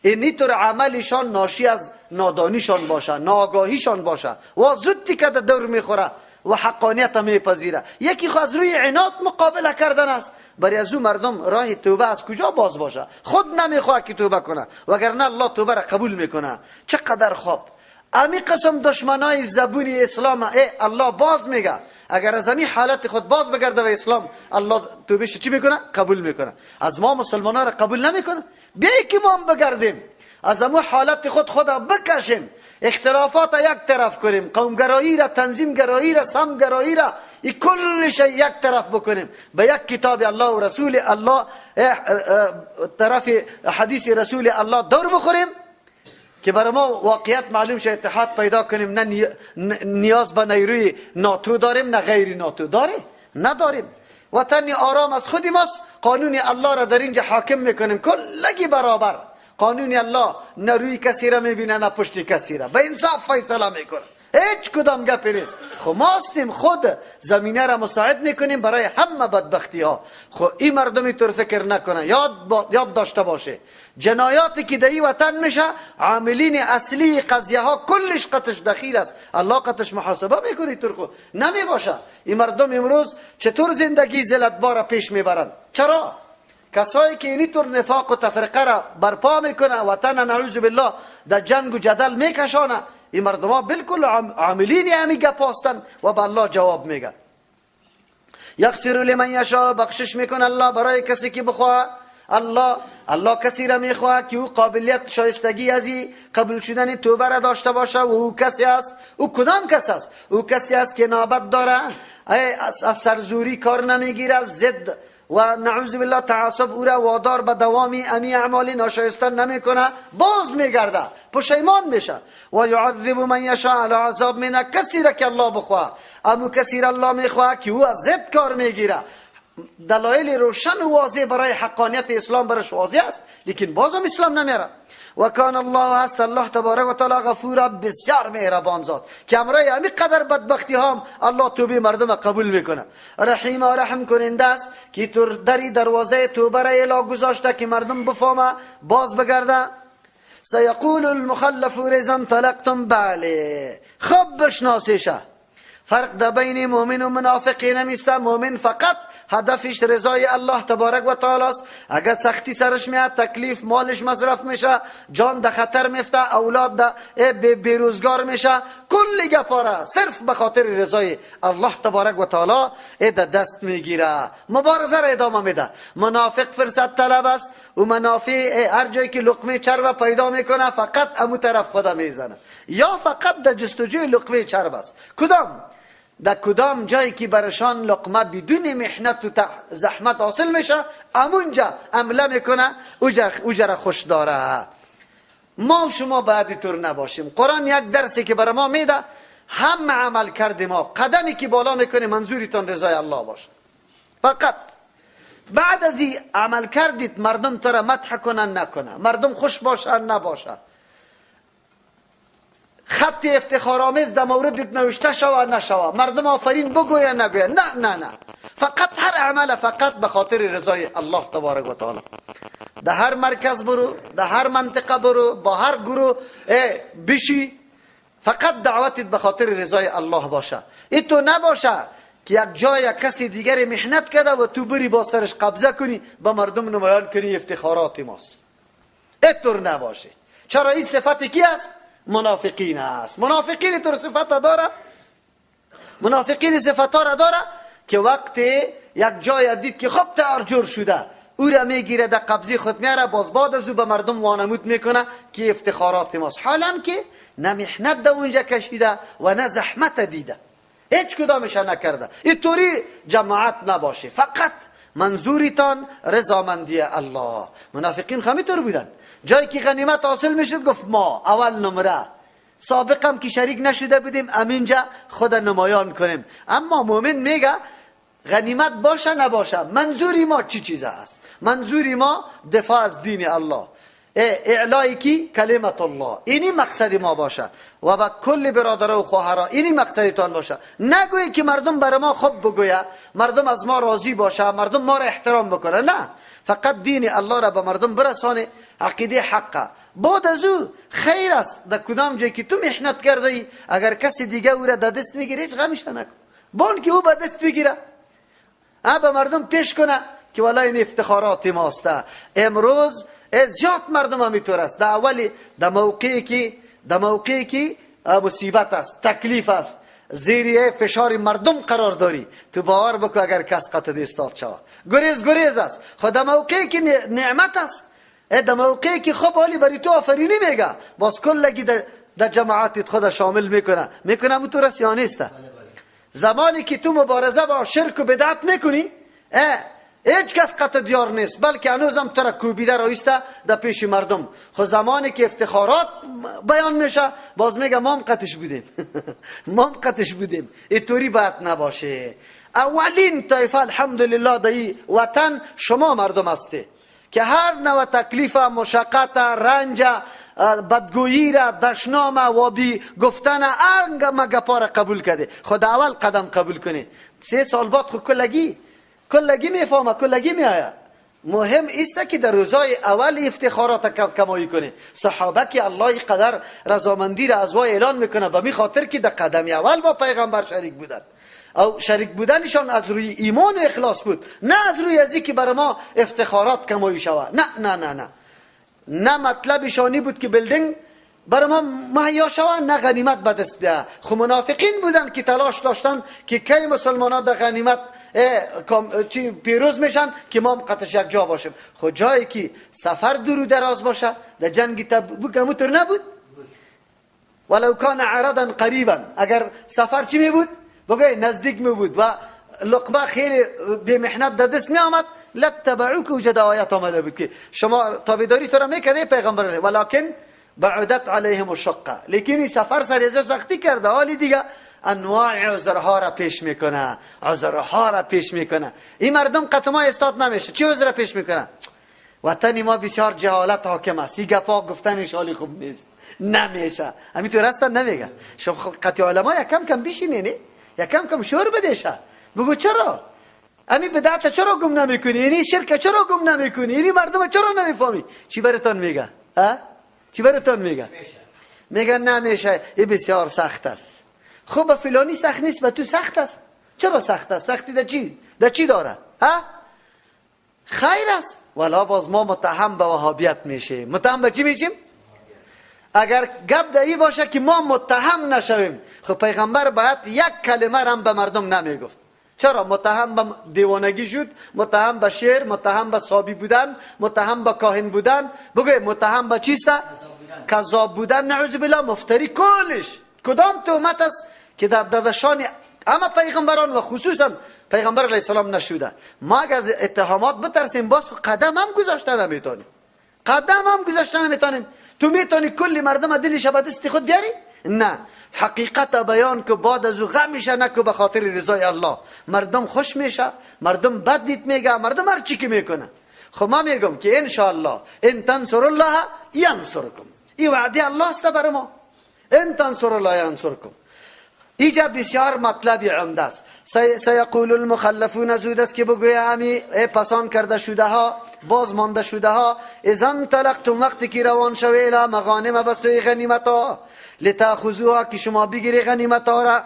اینی طور عملشان ناشی از نادانیشان باشه، ناآگاهیشان باشه و زودی که دور میخوره و حقانیت میپذیره، یکی خو از روی عناد مقابله کردن است. برای از اون مردم راه توبه از کجا باز باشه؟ خود نمیخواد که توبه کنه، وگرنه الله توبه را قبول میکنه. چقدر خوب امی قسم دشمنای زبونی اسلام الله باز میگه اگر از امی حالت خود باز بگرده و اسلام الله توبهش چی میکنه؟ قبول میکنه. از ما مسلمانان را قبول نمیکنه. بیایی که ما هم بگردیم از امو حالت خدا بکشیم، اختلافات یک طرف کنیم، قومگرایی را، تنظیمگرایی را، سمگرایی را کلش یک طرف بکنیم، به یک کتاب الله و رسول الله طرف حدیث رسول الله دور بخوریم که برای ما واقعیت معلوم شه، اتحاد پیدا کنیم. نه نیاز به نیروی ناتو داریم، نه غیر ناتو داریم، نداریم. وطن آرام از خودی ماست. قانون الله را در اینجا حاکم میکنیم کلگی برابر. قانون الله نه روی کسی را میبینه نه پشت کسی را، به انصاف فیصله میکنه، هیچ کدام گپی نیست. خب ما هستیم خود زمینه را مساعد میکنیم برای همه بدبختی ها. خب این مردمی طور فکر نکنه، یاد داشته باشه جنایاتی که در این وطن میشه عاملین اصلی قضیه ها کلش قطش دخیل است. الله قطش محاسبه میکنه. طور خود نمی باشه. این مردم امروز چطور زندگی ذلتبار پیش میبرن؟ چرا؟ کسایی که اینی طور نفاق و تفرقه را برپا میکنه، وطن نعوذ بالله در جنگ و جدل میکشانه، این مردم ها بالکل عاملین همی گپ هستند و به الله جواب میگن. یغفر لمن یشاء، بخشش میکنه الله برای کسی که بخواه. الله کسی را میخواه که او قابلیت شایستگی از قبول شدن توبه را داشته باشه. و او کسی است، او کدام کس است؟ او کسی است که نابت داره، از سرزوری کار نمیگیره، زد و نعوذ بالله تعصب او را وادار به دوامی امی اعمال ناشایسته نمیکنه، باز میگرده، پشیمان میشه. و یعذب من یشاء، علی عذاب میده کسی را که الله بخواه. امو کسی را الله میخواه که او از ضد کار میگیره. دلایل روشن و واضح برای حقانیت اسلام برش واضح است، لیکن بازم اسلام نمیره. و کان الله، هست الله تبارک و تعالی غفور، بسیار مهربان ذات که امرای همین قدر بدبختی هم الله توبه مردم قبول میکنه. رحیم و رحم کننده است که دری دروازه توبه را الا گذاشته که مردم بفهمه باز بگرده. سیقول المخلفون اذا انطلقتم، بله خب بشناسیشه فرق در بین مؤمن و منافقی نمیسته. مؤمن فقط هدفش رضای الله تبارک و تعالی است. اگر سختی سرش میاد، تکلیف مالش مصرف میشه، جان در خطر میفته، اولاد در بیروزگار میشه، کل گپاره صرف به خاطر رضای الله تبارک و تعالی در دست میگیره، مبارزه را ادامه میده. منافق فرصت طلب است و منافع هر جایی که لقمه چرب پیدا میکنه فقط امو طرف خدا میزنه، یا فقط در جستجوی لقمه چرب است. کدام؟ در کدام جایی که برشان لقمه بدون محنت و زحمت حاصل میشه، امونجا عمله میکنه، اوجا خوش داره. ما و شما باید طور نباشیم. قرآن یک درسی که برای ما میده، هم عمل کرده ما قدمی که بالا میکنه منظورتان رضای الله باشه. فقط بعد از این عمل کردید مردم تو را مدح کنن نکنه، مردم خوش باشه نباشه، خط افتخارآمیز در موردت نوشته شوه نشوه، مردم آفرین بگویا نگویا، نه، فقط هر عمل فقط به خاطر رضای الله تبارک و تعالی. در هر مرکز برو، در هر منطقه برو، با هر گروه بشی، فقط دعوتت به خاطر رضای الله باشه. این تو نباشه که یک جای کسی دیگری محنت کرده و تو بری با سرش قبضه کنی به مردم نمایان کنی افتخارات ماست. اینطور نباشه. چرا این صفت کی است؟ منافقین است. منافقین تو صفت داره، منافقین صفت را داره که وقتی یک جای دید که خب تارجور شده، او را میگیره در قبضی خود میاره، باز بعد از او به مردم وانمود میکنه که افتخارات ماست، حالا که نه محنت در اونجا کشیده و نه زحمت دیده، هیچ کدامش نکرده. اینطوری جماعت نباشه، فقط منظورتان رضامندی الله. منافقین همینطور بودن. جایی که غنیمت حاصل میشد گفت ما اول نمره، سابقم که شریک نشده بودیم امینجا خود نمایان کنیم. اما مومن میگه غنیمت باشه نباشه، منظوری ما چی چیز است؟ منظوری ما دفاع از دین الله، اعلای کی کلمت الله، اینی مقصد ما باشه و با کل برادر و خواهرها اینی مقصدتان باشه. نگویی که مردم برای ما خوب بگویه، مردم از ما راضی باشه، مردم ما را احترام بکنه، نه، فقط دین الله را به مردم برسانه، عقیده حقه. بعد از او خیر است در کدام جایی که تو محنت کرده ای، اگر کسی دیگه او را در دست میگیره هیچ غمش نکن، بان که او به دست بگیره، به مردم پیش کنه که والله این افتخارات ماسته. امروز زیاد مردم هم اینطور است. در اولی در موقعی که مصیبت است، تکلیف است، زیر فشار مردم قرار داری، تو باور بکو اگر کس قطع استاد شود گریز است. خود موقعی که نعمت است، در موقعی که خب حالی بری تو آفرینی میگه، باز کلگی در جماعتت خود شامل میکنه تو رس یا نیست. زمانی که تو مبارزه با شرک و بدعت میکنی، هیچ کس قطع دیار نیست، بلکه هنوزم تو را کوبیده رایسته در پیش مردم. خود زمانی که افتخارات بیان میشه، باز میگه ما هم قطعش بودیم. اینطوری باید نباشه. اولین طایفه الحمدلله در وطن شما مردم هستی که هر نوع تکلیف، مشقت، رنج، بدگویی را، دشنام و بی گفتن ارنگ مگپا را قبول کرده. خود اول قدم قبول کنی، 3 سال بعد خود کلگی میفهمه، کلگی میآید. مهم است که در روزای اول افتخارات کمایی کنی. صحابه که الله قدر رضامندی را از وای اعلان میکنه به می خاطر که در قدم اول با پیغمبر شریک بودن، او شریک بودنشان از روی ایمان و اخلاص بود، نه از روی ازی که برای ما افتخارات کمایی شود. نه مطلبشانی بود که بیلدینگ برای ما مهیا شود، نه غنیمت به دست ده. خو منافقین بودن که تلاش داشتن که کی مسلمانان در غنیمت پیروز میشن که ما هم قطعش یک جا باشیم. خود جایی که سفر دور و دراز باشه، در جنگ تبوک همونطور نبود؟ ولو کان عرضا قریبا، اگر سفر چی می بود؟ بگوی نزدیک می بود و لقمه خیلی به محنت در دست می آمد، لتبعوک. وجد آیت آمده بود که شما تابعداری تو را میکرده پیغمبر، ولکن بعدت علیهم الشقه، لیکن این سفر سریزه سختی کرده. حالی دیگه انواع عذرها را پیش میکنه. این مردم قطع ما استاد نمیشه. چی عذر پیش میکنه؟ وطن ما بسیار جهالت حاکم است، این گپا گفتنش حالی خوب نیست، نمیشه. همینطور هستن نمیگن. شما قطع علما یکم کم بیشینی، یکم کم شور بدیشه. بگو چرا امی بدعت چرا گم نمیکنی؟ یعنی شرک چرا گم نمیکنی؟ یعنی مردم چرا نمیفهمی؟ چی براتون میگه؟ چی براتون میگه؟ میگن نمیشه، این بسیار سخت است. خب فلانی سخت نیست، به تو سخت است. چرا سخت است؟ سختی در چی داره؟ خیر است. ولی باز ما متهم به وهابیت میشیم. متهم به چی میشیم؟ اگر گپ دایی باشه که ما متهم نشویم، خب پیغمبر باید یک کلمه هم به مردم نمیگفت. چرا؟ متهم به دیوانگی شد، متهم به شعر، متهم به صابی بودن، متهم به کاهن بودن. بگوی متهم به چیست؟ کذاب بودن، نعوذ بالله، مفتری. کلش کدام تهمت است که در دشان اما پیغمبران و خصوصا پیغمبر علیه السلام نشوده؟ ما اگر از اتهامات بترسیم، باز قدم هم گذاشته نمیتونیم. تو میتونی کلی مردم دلش به دست خود بیاری؟ نه، حقیقت بیان که بعد از او غم میشه، نکو به خاطر رضای الله. مردم خوش میشه، مردم بد نیت میگه، مردم هر چی که میکنه. خب ما میگم که ان شاء الله ان تنصر الله ینصرکم، این وعده الله است بر ما. ان تنصر الله ینصرکم. اینجا بسیار مطلب عمده است. سیقول المخلفون، زود است که بگویه همی پسان کرده شده ها، باز مانده شده ها، اذن طلقتم، وقتی که روان شوی الی مغانم، به سوی غنیمت ها، لتاخذوها، که شما بگیری غنیمت ها را.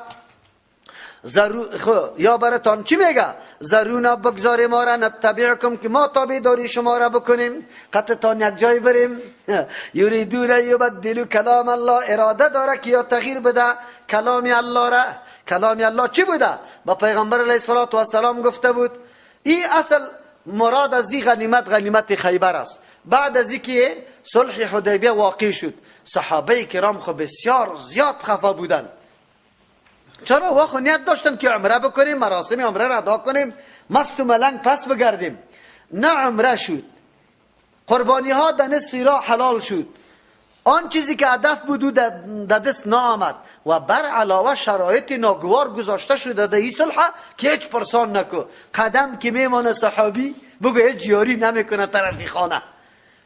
یا براتان چی میگه؟ ضرونا، بگذاری ما را، نتبعکم، که ما تابعداری شما را بکنیم، قطعتان یک جای بریم. یریدون یبدلوا کلام الله، اراده داره که یا تغییر بده کلام الله را. کلام الله چی بوده؟ با پیغمبر علیه السلام گفته بود. این اصل مراد از این غنیمت خیبر است. بعد از اینکه صلح حدیبیه واقع شد، صحابه کرام خو بسیار زیاد خفه بودن. چرا؟ واخو نیت داشتن که عمره بکنیم، مراسم عمره را ادا کنیم، مست و ملنگ پس بگردیم. نه عمره شد، قربانی ها در نصف راه حلال شد، آن چیزی که هدف بود در دست نآمد و بر علاوه شرایط ناگوار گذاشته شده در این صلح که هیچ پرسان نکو. قدم که میمانه صحابی، بگو هیچ یاری نمیکنه طرفی خانه.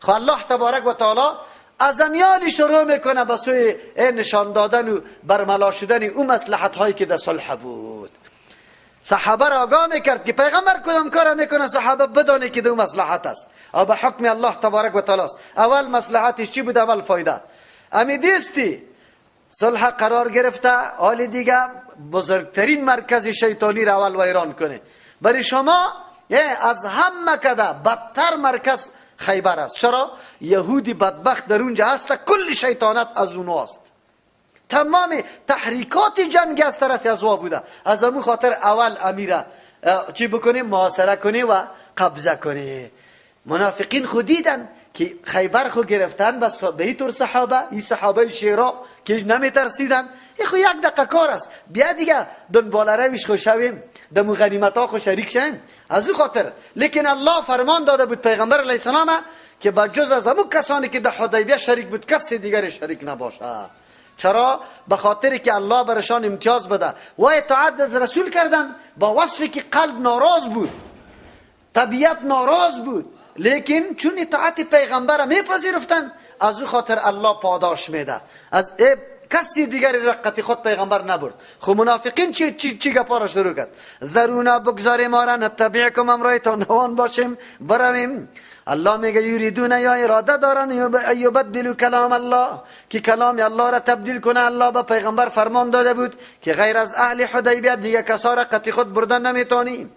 خو الله تبارک و تعالی از امیال شروع میکنه به سوی نشان دادن و برملا شدن اون مصلحت هایی که در صلح بود. صحابه را آگاه میکرد که پیغمبر کدام کار میکنه، صحابه بدانه که دو مصلحت است او به حکم الله تبارک و تعالی است. اول مصلحتش چی بود؟ اول فایده. امی دیستی صلح قرار گرفته، حال دیگه بزرگترین مرکز شیطانی را اول ویران کنه. برای شما از همه کده بدتر مرکز خیبر است. چرا؟ یهودی بدبخت در اونجا هست، کل شیطانت از اونو است. تمام تحریکات جنگ از طرف از وا بوده. از همون خاطر اول امیره چی بکنه؟ محاصره کنه و قبضه کنه. منافقین خود دیدن که خیبر خود گرفتن بس به این طور صحابه، این صحابه شیرا که نمی ترسیدن، این خود یک دقیقه کار است، بیا دیگه دنبال رویش خود شویم، دمو غنیمت ها خود شریک شویم. از این خاطر لیکن الله فرمان داده بود پیغمبر علیه السلام که با جز از همون کسانی که در حدیبیه شریک بود کسی دیگر شریک نباشه. چرا؟ به خاطر که الله برشان امتیاز بده و اطاعت از رسول کردن با وصفی که قلب ناراض بود، طبیعت ناراض بود، لیکن چون اطاعت پیغمبر میپذیرفتن، از او خاطر الله پاداش میده. از کسی دیگری رقت خود پیغمبر نبرد. خب منافقین چی گپا شروع کرد؟ ذرونا بگذاریم ما را نتبعکم، امرایتان روان باشیم برویم. الله میگه یریدون یا اراده دارن یبدلوا کلام الله، که کلام الله را تبدیل کنه. الله به پیغمبر فرمان داده بود که غیر از اهل حدیبیه دیگه کسا را قطع خود بردن نمیتونی.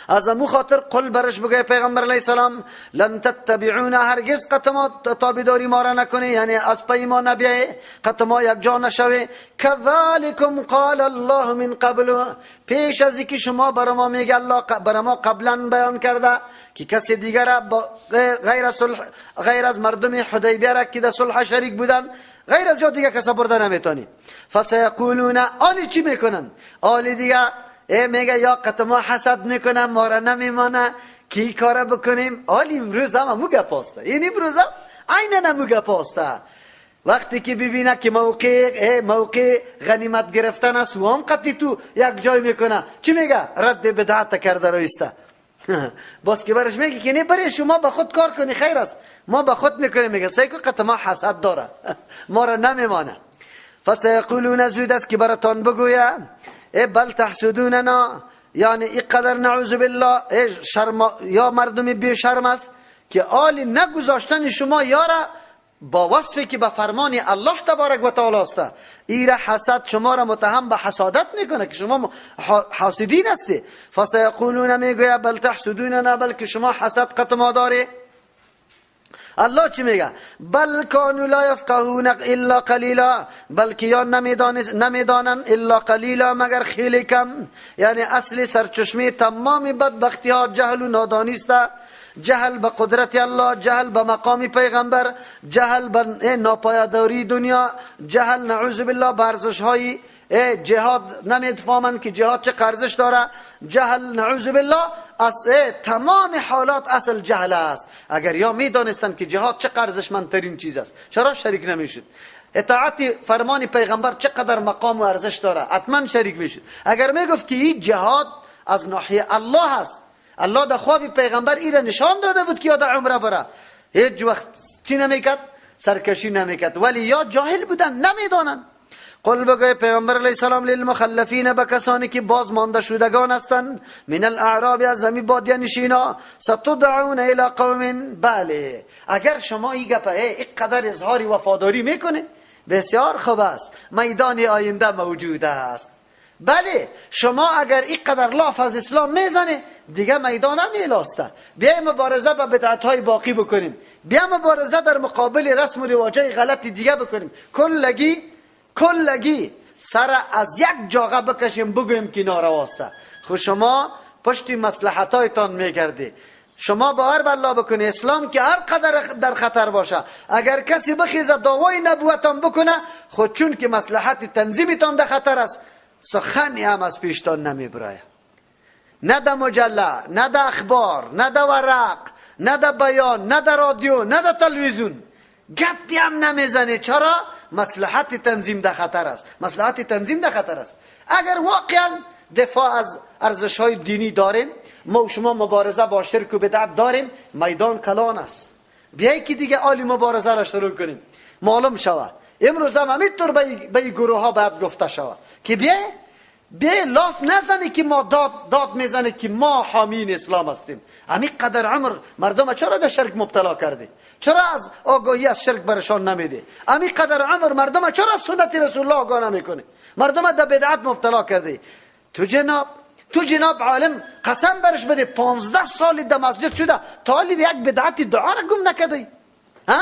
از امو خاطر قل برش بگه پیغمبر علیه السلام لن تتبعونا، هرگز قطما تابعداری ما را نکنه، یعنی از پای ما نبیه، قطما یک جا نشوه. کذالکم قال الله من قبل، پیش از اینکه شما بر ما میگه الله بر ما قبلا بیان کرده که کسی دیگر غیر از مردم حدیبیه را که در صلح شریک بودن غیر از دیگه کسا برده نمیتونی. فسیقولون، آلی چی میکنن؟ آلی دیگه میگه یا قطما حسد میکنم ما را نمیمانه کی کار بکنیم. آلی امروز هم موگه پاسته، این امروز هم عینه نموگه پاسته. وقتی که ببینه که موقع غنیمت گرفتن است و هم قطعی تو یک جای میکنه، چی میگه؟ رد بدعت کرده رویسته. باز که برش میگه که نه برای شما به خود کار کنی، خیر است ما به خود میکنیم. میگه سیکو قطما حسد داره ما را نمیمانه. فسیقولون، زود است که براتان بگویه بل تحسدوننا، یعنی اینقدر نعوذ بالله شرم یا مردم بی شرم است که آلی نگذاشتن شما یارا با وصفی که به فرمان الله تبارک و تعالی است. ایره حسد شما را متهم به حسادت میکنه که شما حاسدین هستی. فسیقولون، میگویا بل تحسدوننا، بلکه شما حسد قطما داره. الله چی میگه؟ بل کانوا لا یفقهون الا قلیلا، بلکه یا نمیدانن الا قلیلا، مگر خیلی کم. یعنی اصل سرچشمه تمام بدبختی ها جهل و نادانی است. جهل به قدرت الله، جهل به مقام پیغمبر، جهل به ناپایداری دنیا، جهل نعوذ بالله به ارزش های جهاد نمیفهمن که جهاد چه ارزش داره. جهل نعوذ بالله از تمام حالات اصل جهل است. اگر یا میدانستن که جهاد چه ارزشمندترین چیز است، چرا شریک نمیشد؟ اطاعت فرمان پیغمبر چقدر مقام و ارزش داره، حتما شریک میشد. اگر میگفت که این جهاد از ناحیه الله است، الله در خواب پیغمبر ایره نشان داده بود که یا در عمره بره، هیچ وقت چی نمیکرد؟ سرکشی نمیکرد. ولی یا جاهل بودن، نمیدانن. قل بگوی پیغمبر علیه السلام للمخلفین، به کسانی که باز مانده شدگان هستند، من الاعراب، از زمین بادیه نشینا، ستدعون الى قوم، بله اگر شما این گپ اینقدر اظهار وفاداری میکنه بسیار خوب است، میدان آینده موجود است. بله شما اگر اینقدر لاف از اسلام میزنه دیگه میدان نمیلاسته. بیا مبارزه با بدعت های باقی بکنیم، بیا مبارزه در مقابل رسم و رواجای غلط دیگه بکنیم، کلگی سر از یک جاغه بکشیم بگویم که نارواسته. خود شما پشت مصلحتایتان میگردی. شما باور بر الله بکنی اسلام که هر قدر در خطر باشه، اگر کسی بخیزه دعوای نبوتان بکنه، خود چون که مصلحت تنظیمتان در خطر است، سخنی هم از پیشتان نمیبرایه. نه در مجله، نه در اخبار، نه در ورق، نه در بیان، نه در رادیو، نه در تلویزیون گپی هم نمیزنه. چرا؟ مصلحت تنظیم در خطر است. مصلحت تنظیم در خطر است. اگر واقعا دفاع از ارزش های دینی داریم، ما و شما مبارزه با شرک و بدعت داریم، میدان کلان است. بیایی که دیگه عالی مبارزه را شروع کنیم. معلوم شوه امروز هم همینطور به این گروه ها باید گفته شوه که بیای لاف نزنی که ما داد میزنه که ما حامین اسلام هستیم. همین قدر عمر مردم چرا در شرک مبتلا کردی؟ چرا از آگاهی از شرک برشان نمیده؟ همین قدر عمر مردم چرا از سنت رسول الله آگاه نمیکنه؟ مردم در بدعت مبتلا کردی. تو جناب عالم قسم برش بده 15 سال در مسجد شده تا حالی یک بدعت دعا را گم نکردی؟ ها؟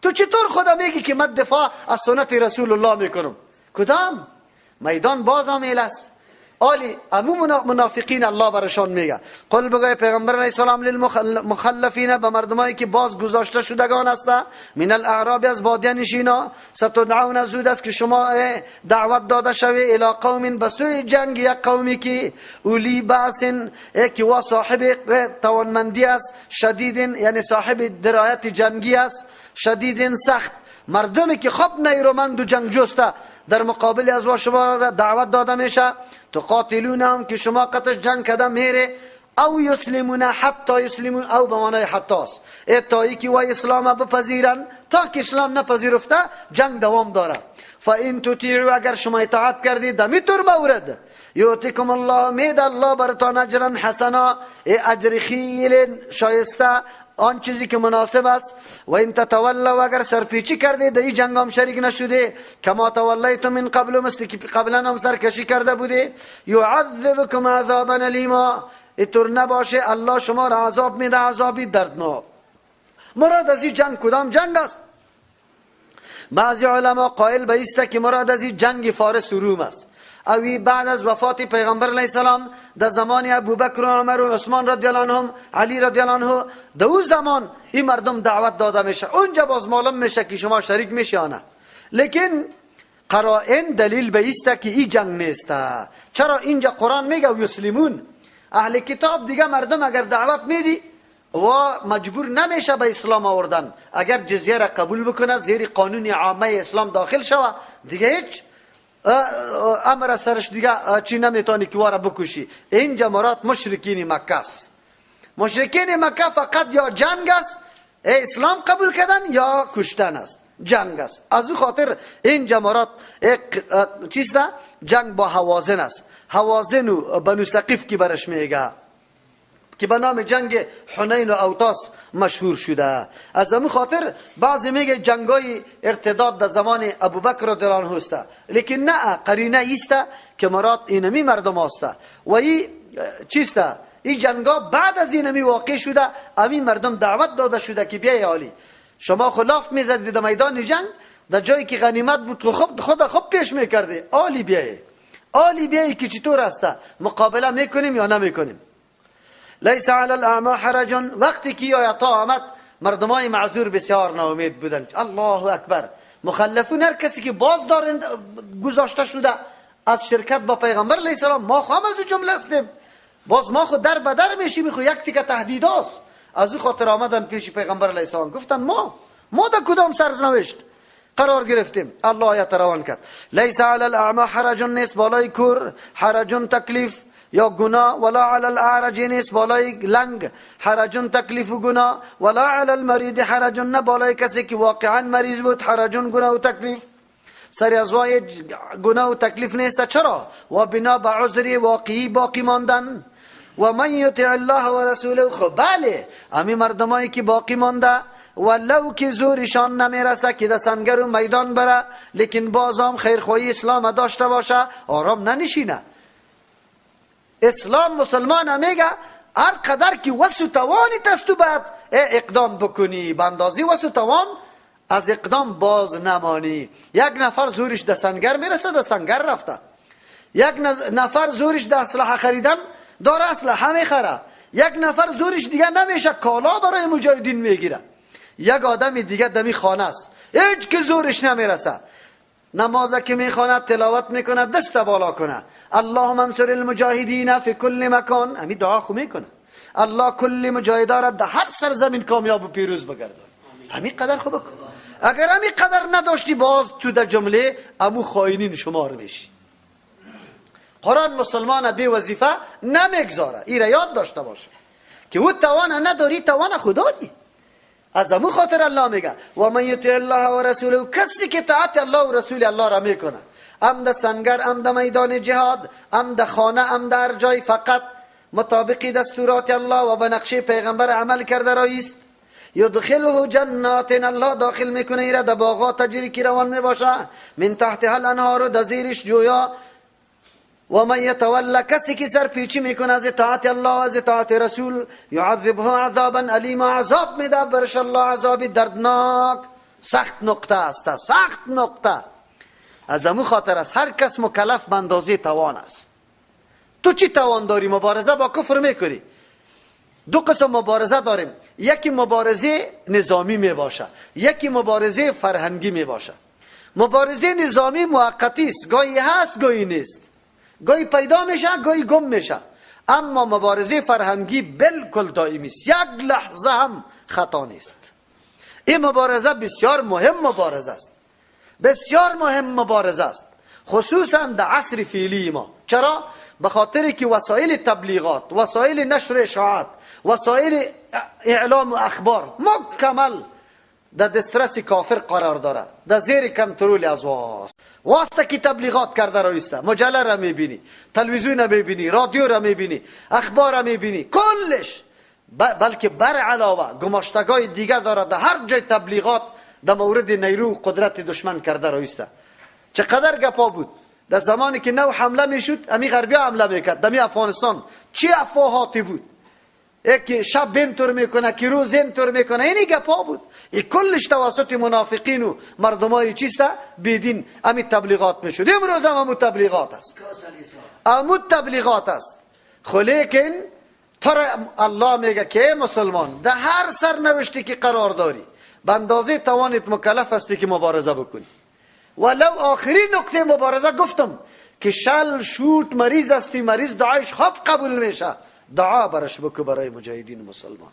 تو چطور خدا میگی که من دفاع از سنت رسول الله میکنم؟ کدام میدان باز آمیل است. آلی امو منافقین الله برشان میگه قل بگوی پیغمبر علیه السلام للمخلفین، به مردمایی که باز گذاشته شدگان است من الاعراب از بادیه نشینا، ستدعون زود است که شما دعوت داده شوی الی قوم بسوی جنگ یک قومی که اولی بأس که و صاحب توانمندی است، شدید یعنی صاحب درایت جنگی است، شدید سخت، مردمی که خب نیرومند و جنگ جسته در مقابل از شما دعوت داده میشه. تو قاتلونهم که شما قتل جنگ کده میره، او یسلمون حتی یسلمون، او به معنای حتی است تایی که و اسلام بپذیرن، تا که اسلام نپذیرفته جنگ دوام داره. فان تطیعوا اگر شما اطاعت کردید دمی طور مورد یؤتیکم الله مید الله برتان اجرا حسنا، اجر خیل شایسته، آن چیزی که مناسب است. و این تتولوا اگر سرپیچی کرده در این جنگ هم شریک نشده، کما تولیتم من قبل مثل که قبلا هم سرکشی کرده بوده، یعذبکم عذابا الیما، اینطور نباشه الله شما را عذاب میده عذابی دردناک. مراد از این جنگ کدام جنگ است؟ بعضی علما قائل به است که مراد از این جنگ فارس و روم است. اوی بعد از وفات پیغمبر علیه السلام در زمان ابوبکر و عمر و عثمان رضی الله عنهم، علی رضی الله عنه، در اون زمان این مردم دعوت داده میشه، اونجا باز معلوم میشه که شما شریک میشی یا نه. لیکن قرائن دلیل به است که این جنگ نیست. چرا اینجا قرآن میگه یسلمون؟ اهل کتاب دیگه مردم اگر دعوت میدی و مجبور نمیشه به اسلام آوردن، اگر جزیه را قبول بکنه زیر قانون عامه اسلام داخل شوه، دیگه هیچ امر سرش دیگه چی نمیتونی که واره بکشی. این جمرات مشرکین مکه است. مشرکین مکه فقط یا جنگ است، اسلام قبول کردن، یا کشتن است، جنگ است. از او خاطر این جمرات چیست؟ جنگ با حوازن است. حوازن و بنو ثقیف که برش میگه که به نام جنگ حنین و اوطاس مشهور شده. از همون خاطر بعضی میگه جنگای ارتداد در زمان ابوبکر رضی الله عنه است، لیکن نه، قرینه است که مراد اینمی مردم است و این چیست؟ این جنگا بعد از اینمی واقع شده، همین مردم دعوت داده شده که بیای عالی شما خلاف میزدید در میدان جنگ، در جایی که غنیمت بود خود پیش میکردی، عالی بیای که چطور است مقابله میکنیم یا نمیکنیم. لیس علی الاعمى حرج، وقتی که آیات آمد مردمای معذور بسیار ناامید بودند. الله اکبر. مخلفون هر کسی که باز دارند گذاشته شده از شرکت با پیغمبر علیه السلام، ما خواهم از اون جمله هستیم، باز ما خود در بدر میشیم، خود یک تیکه تهدید است. از او خاطر آمدن پیش پیغمبر علیه السلام گفتن ما در کدام سرنوشت قرار گرفتیم؟ الله آیت روان کرد لیس علی الاعمى حرج، نیست بالای کور حرج تکلیف یا گناه، ولا علی الاعرج نیست بالای لنگ حرج تکلیف و گناه، ولا علی المرید حرج، نه بالای کسی که واقعا مریض بود حرج گناه و تکلیف. سر از وای گناه و تکلیف نیست. چرا؟ و بنا به عذر واقعی باقی ماندن. و من یطع الله و رسوله، خب بله امی مردمایی که باقی مانده ولو که زورشان نمیرسه که در سنگر و میدان بره، لیکن بازم خیرخواهی اسلام داشته باشه، آرام ننشینه. اسلام مسلمان میگه هر قدر که وسو توانی تست تو باید اقدام بکنی، به اندازه وسو توان از اقدام باز نمانی. یک نفر زورش در سنگر میرسه، در سنگر رفته. یک نفر زورش در اسلحه خریدن داره، اسلحه میخره. یک نفر زورش دیگه نمیشه، کالا برای مجاهدین میگیره. یک آدم دیگه دمی خانه است، هیچ که زورش نمیرسه، نماز که میخواند تلاوت میکنه، دست بالا کنه اللهم انصر المجاهدین فی کل مکان، همین دعا خو میکنه الله کل مجاهدا را در هر سرزمین کامیاب و پیروز بگردان. همین قدر خوب بکن. اگر همین قدر نداشتی باز تو در جمله امو خائنین شمار میشی. قرآن مسلمان بی وظیفه نمیگذاره، این را یاد داشته باشه که او توان نداری، توان خدایی. از امو خاطر الله میگه و من یطع الله و رسوله، کسی که اطاعت الله و رسول الله را میکنه، ام در سنگر، ام در میدان جهاد، ام در خانه، ام در جای، فقط مطابق دستورات الله و به نقشه پیغمبر عمل کرده رایست، یدخله جنات، الله داخل میکنه ایره در باغات تجری که روان میباشه، من تحتها الانهار، در زیرش جویا. و من یتولا، کسی که سر پیچی میکنه از اطاعت الله و از اطاعت رسول، یعذبه عذابا الیما، عذاب میده برش الله عذاب دردناک، سخت نقطه است، سخت نقطه. از همون خاطر است هر کس مکلف به اندازه توان است. تو چی توان داری؟ مبارزه با کفر میکنی. دو قسم مبارزه داریم، یکی مبارزه نظامی می باشه، یکی مبارزه فرهنگی می باشه. مبارزه نظامی موقتی است، گاهی هست گاهی نیست، گاهی پیدا میشه گاهی گم میشه. اما مبارزه فرهنگی بالکل دائمی است، یک لحظه هم خطا نیست. این مبارزه بسیار مهم مبارزه است، بسیار مهم مبارزه است، خصوصا در عصر فعلی ما. چرا؟ به خاطر که وسایل تبلیغات، وسایل نشر اشاعات، وسایل اعلام و اخبار مکمل در دسترس کافر قرار داره، در زیر کنترل از واسطه که تبلیغات کرده رایسته. مجله را میبینی، تلویزیون را میبینی، رادیو را میبینی، اخبار را میبینی، کلش. بلکه بر علاوه گماشتگاه دیگه داره، در هر جای تبلیغات در مورد نیرو و قدرت دشمن کرده رایسته. چقدر گپا بود در زمانی که نو حمله میشد، امی غربی حمله میکرد در افغانستان، چی افواهاتی بود، یکی شب اینطور میکنه که روز اینطور میکنه، اینی گپا بود. این کلش توسط منافقین و مردمای چیسته بیدین امی تبلیغات میشد. امروز هم همون تبلیغات است، همون تبلیغات است. خو لیکن تر الله میگه که مسلمان در هر سرنوشتی که قرار داری به اندازه توانت مکلف هستی که مبارزه بکنی. ولو آخری نکته مبارزه گفتم که شل شوت مریض هستی، مریض دعایش خوب قبول میشه، دعا برش بکو برای مجاهدین مسلمان.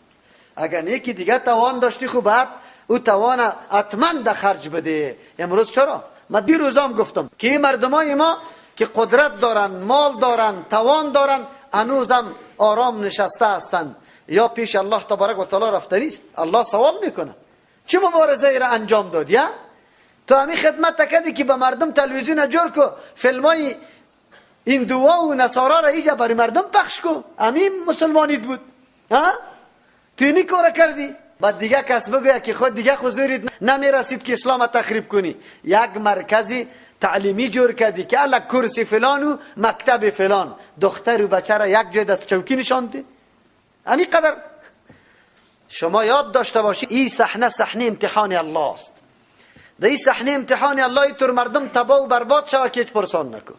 اگر یکی دیگه توان داشتی خوب بعد او توان حتما ده خرج بده. امروز چرا؟ من دیروزام گفتم که این مردمای ما که قدرت دارن، مال دارن، توان دارن، هنوزم آرام نشسته هستند یا پیش الله تبارک و تعالی رفته نیست. الله سوال میکنه چه مبارزه ای را انجام دادی؟ تو همین خدمت کردی که به مردم تلویزیون جور کو، فیلمای این دوا و نصارا را ایجا برای مردم پخش کو، همین مسلمانیت بود. تو اینی کار کردی. بعد دیگه کس بگوید که خود دیگه حضورت نمیرسید که اسلام تخریب کنی. یک مرکزی تعلیمی جور کردی که الا کرسی فلان و مکتب فلان، دختر و بچه را یک جای دست چوکی نشاندی. همین قدر شما یاد داشته باشی این صحنه صحنه امتحان الله است. در این صحنه امتحان الله اینطور مردم تباه و برباد شوه که هیچ پرسان نکن.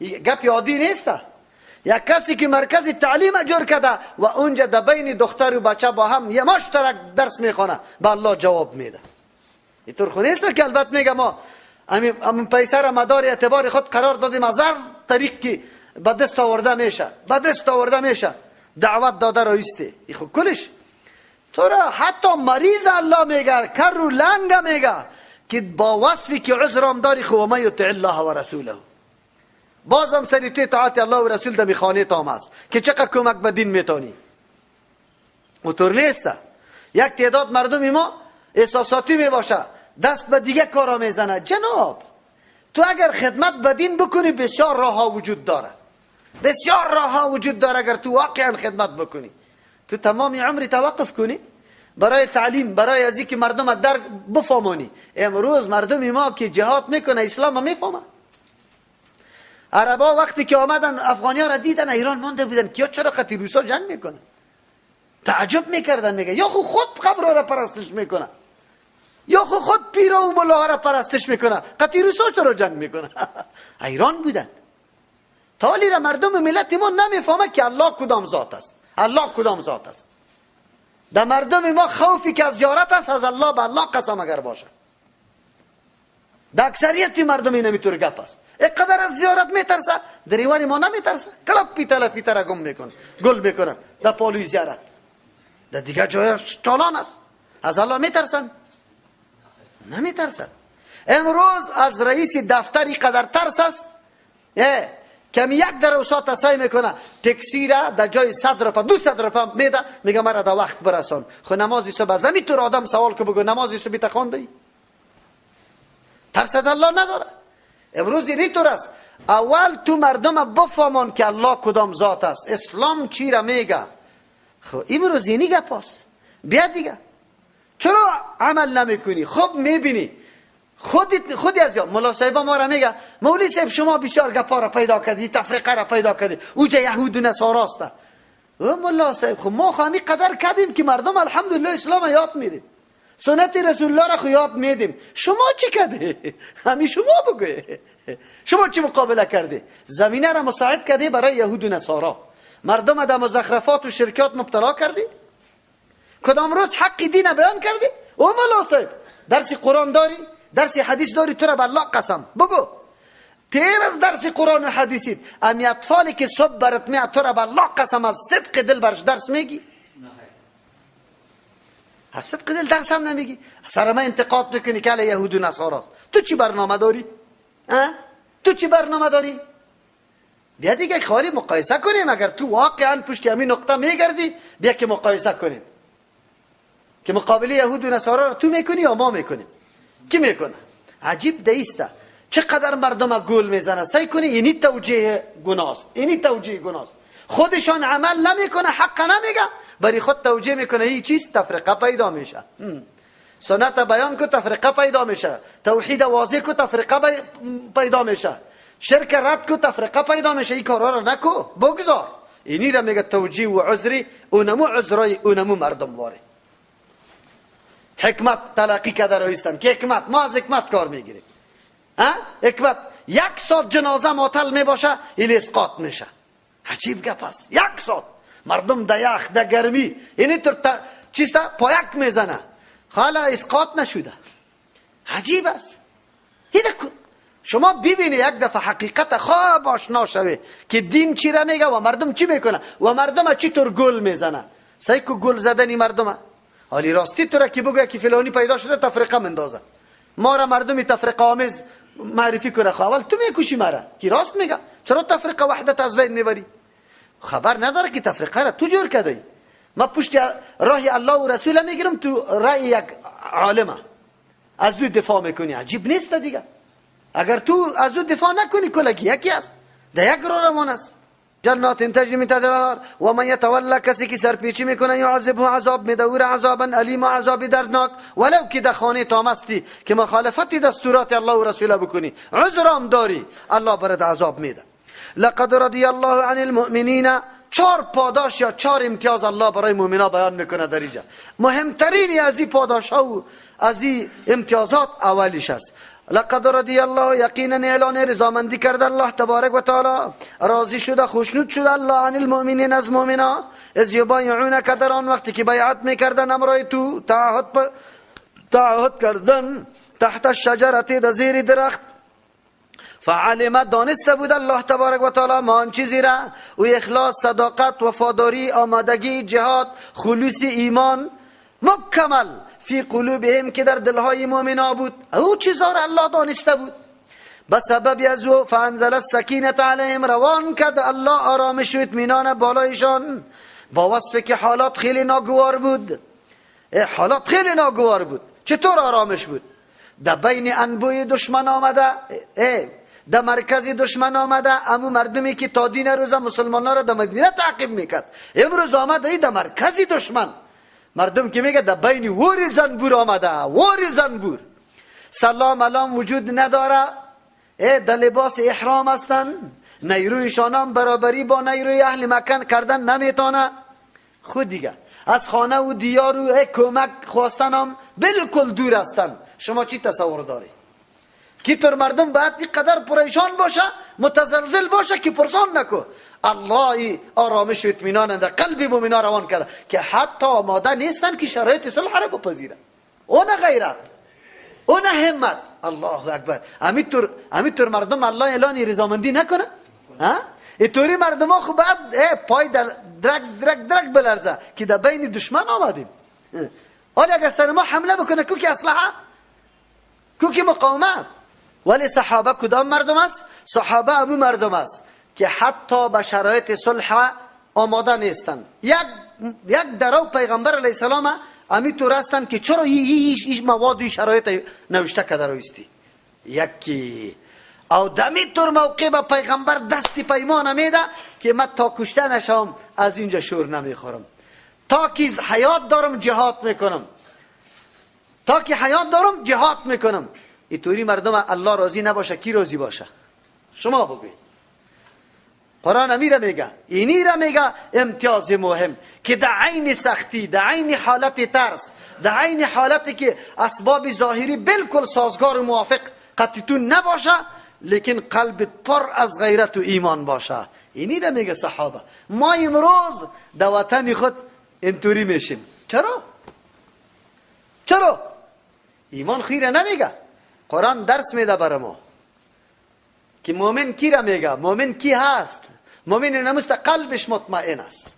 گپ یادی نیست. یک کسی که مرکز تعلیم جور کرده و اونجا در بین دختر و بچه با هم یه مشترک درس میخونه، به الله جواب میده. اینطور خو نیست که البته میگه ما همین پیسه را مدار اعتبار خود قرار دادیم از هر طریق که به دست آورده میشه، به دست آورده میشه، دعوت داده رایسته. این خو کلش تو را حتی مریض الله میگه، کر و لنگ میگه که با وصفی که عذرام داری خو ما یطع الله و رسوله، بازم سری توی طاعت الله و رسول دمی خانه تام است که چقدر کمک به دین میتونی. اونطور نیسته. یک تعداد مردمی ما احساساتی میباشه، دست به دیگه کارا میزنه. جناب تو اگر خدمت به دین بکنی بسیار راه ها وجود داره، بسیار راه ها وجود داره. اگر تو واقعا خدمت بکنی، تو تمام عمری توقف کنی برای تعلیم، برای ازی که مردم در بفهمونی. امروز مردمی ما که جهاد میکنه اسلام میفهمه. عربا وقتی که آمدن افغانی ها را دیدن ایران مانده بودن که چرا خطی روسا جنگ میکنه، تعجب میکردن. میگه یا خود قبر را پرستش میکنه، یا خود پیر و ملا را پرستش میکنه، خطی روسا چرا جنگ میکنه؟ ایران بودن. تالی را مردم ملت ما نمیفهمه که الله کدام ذات است، الله کدام ذات است. در مردم ما خوفی که از زیارت است از الله، به الله قسم اگر باشه. در اکثریت مردم این نمیتونه گپ است. اینقدر از زیارت میترسه، در ایوان ما نمیترسه، کلپ پیتلفی تر گم میکنه، گل میکنه در پالوی زیارت. در دیگه جای چالان است. از الله میترسن؟ نمیترسن. امروز از رئیس دفتری قدر ترس است کمی یک دروسا تسایی میکنه، تکسی را در جای 100 روپا 200 روپا میده، میگه مرا در وقت برسان. خو نمازی صبح زمین تو آدم سوال که بگو نمازی صبح تا خوندی؟ ترس از الله نداره. امروز اینطور است. اول تو مردم بفهمون که الله کدام ذات است، اسلام چی را میگه. خب امروز اینی گپ است. بیا دیگه چرا عمل نمیکنی؟ خب میبینی خودی از یا مولا صاحب ما را میگه مولوی صاحب شما بسیار گپا را پیدا کردی، تفریقه را پیدا کردی، اوجا یهود و نصارا است. و مولا صاحب خب ما خامی قدر کردیم که مردم الحمدلله اسلام یاد میدیم. سنت رسول الله را خو یاد میدیم. شما چی کرده؟ همین شما بگوی. شما چی مقابله کرده؟ زمینه را مساعد کرده برای یهود و نصارا. مردم در مزخرفات و شرکات مبتلا کردی؟ کدام روز حق دین بیان کردی؟ او مولا صاحب درس قرآن داری؟ درس حدیث داری؟ تو را بر الله قسم بگو تیر از درس قرآن و حدیثیت امی اطفالی که صبح برات میاد تو را بر الله قسم از صدق دل برش درس میگی؟ از صدق دل درس هم نمیگی؟ سر من انتقاد میکنی که علی یهود و نصارا. تو چی برنامه داری؟ تو چی برنامه داری؟ بیا دیگه خالی مقایسه کنیم. اگر تو واقعا پشت همین نقطه میگردی بیا که مقایسه کنیم که مقابله یهود و نصارا رو تو میکنی یا ما میکنیم؟ کی میکنه؟ عجیب دیسته چقدر مردم گول میزنه. سعی کنی اینی توجیه گناست، اینی توجیه گناست. خودشان عمل نمیکنه، حق نمیگه، بری خود توجیه میکنه. این چیز تفرقه پیدا میشه. سنت بیان کو تفرقه پیدا میشه، توحید واضح کو تفرقه پیدا میشه، شرک رد کو تفرقه پیدا میشه. این کارا رو نکو، بگذار. اینی را میگه توجیه و عذری. اونمو عذرای اونمو مردم واره. حکمت تلقی کرده رایستن که حکمت، ما از حکمت کار میگیریم. حکمت 1 ساعت جنازه معطل میباشه این اسقاط میشه. عجیب گپ است. 1 ساعت مردم در یخ در گرمی اینی تو چیستا پایک میزنه حالا اسقاط نشده. عجیب است. شما ببینید یک دفعه حقیقت خواب آشنا شوه که دین چی را میگه و مردم چی میکنه و مردم چی طور گل میزنه. سعی کو گل زدنی مردم. حالی راستی تو را که بگه که فلانی پیدا شده تفرقه مندازه، ما را مردمی تفرقه آمیز معرفی کنه. اول تو میکشی مرا که راست میگه. چرا تفرقه وحدت از بین میبری؟ خبر نداره که تفرقه را تو جور کردی. ما پشت راه الله و رسول میگیرم، تو رای یک عالمه از دو دفاع میکنی. عجیب نیست دیگه؟ اگر تو از دو دفاع نکنی کلگی یکی است، در یک راه روان است. جنات تجری من تحتها الانهار و من یتولا، کسی که سرپیچی میکنه یعذبه عذاب میده او را عذابا الیما، عذاب دردناک. ولو که در خانه تامستی که مخالفتی دستورات الله و رسوله بکنی، عذرام داری، الله برات عذاب میده. لقد رضی الله عن المؤمنین. 4 پاداش یا 4 امتیاز الله برای مؤمنا بیان میکنه در اینجا. مهمترین از این پاداش ها و از این امتیازات اولیش است. لقد رضی الله، یقینا اعلان رضامندی کرده الله تبارک و تعالی، راضی شده خوشنود شده الله عن المؤمنین، از مؤمنا، از یبایعونک، در آن وقتی که بیعت میکردن امرای تو، تعهد کردن، تحت الشجره، در زیر درخت. فعلم، دانسته بود الله تبارک و تعالی ما آن چیزی را و اخلاص، صداقت، وفاداری، آمادگی جهاد، خلوص ایمان مکمل فی قلوبهم، که در دلهای مؤمنا بود. او چیزا را الله دانسته بود. بسبب از او فانزل السکینه علیهم، روان کرد الله آرامش و اطمینان بالایشان، با وصف که حالات خیلی ناگوار بود. حالات خیلی ناگوار بود. چطور آرامش بود؟ در بین انبوی دشمن آمده، در مرکز دشمن آمده. امو مردمی که تا دین روز مسلمانان را در مدینه تعقیب میکرد، امروز آمده در مرکز دشمن. مردم که میگه در بین وری زنبور آمده، وری زنبور. سلام علام وجود نداره، در لباس احرام هستن، نیرویشان هم برابری با نیروی اهل مکه کردن نمیتونه. خود دیگه از خانه و دیار و کمک خواستن هم بالکل دور هستن. شما چی تصور داری؟ کی طور مردم باید اینقدر پریشان باشه، متزلزل باشه که پرسان نکو. الله آرامش و اطمینان در قلب مومنا روان کرده که حتی آماده نیستن که شرایط صلح را بپذیرن. اون غیرت، اون همت. الله اکبر. امیطور مردم الله اعلان رضامندی نکنه؟ اینطوری مردم ها خوب باید پای درک بلرزه که در بین دشمن آمدیم. حالا اگر سر ما حمله بکنه کوکی اسلحه، کوکی مقاومت. ولی صحابه کدام مردم است؟ صحابه همون مردم است که حتی به شرایط صلح آماده نیستند. یک درو پیغمبر علیه السلام امیطور هستند که چرا هیچ مواد شرایط نوشته کرده رویستی یکی. او دمی طور موقع به پیغمبر دستی پیمان میده که من تا کشته نشم از اینجا شور نمیخورم، تا که حیات دارم جهاد میکنم، تا که حیات دارم جهاد میکنم. اینطوری مردم الله راضی نباشه کی راضی باشه؟ شما بگوید. قرآن امیر میگه، اینی را میگه امتیاز مهم که در عین سختی، در عین حالت ترس، در عین حالتی که اسباب ظاهری بالکل سازگار و موافق قطعتون نباشه، لیکن قلبت پر از غیرت و ایمان باشه. اینی را میگه صحابه. ما امروز در وطن خود اینطوری میشیم. چرا؟ ایمان خیره نمیگه. قرآن درس میده برای ما که مؤمن کی را میگه، مؤمن کی هست. مؤمن نمست قلبش مطمئن است.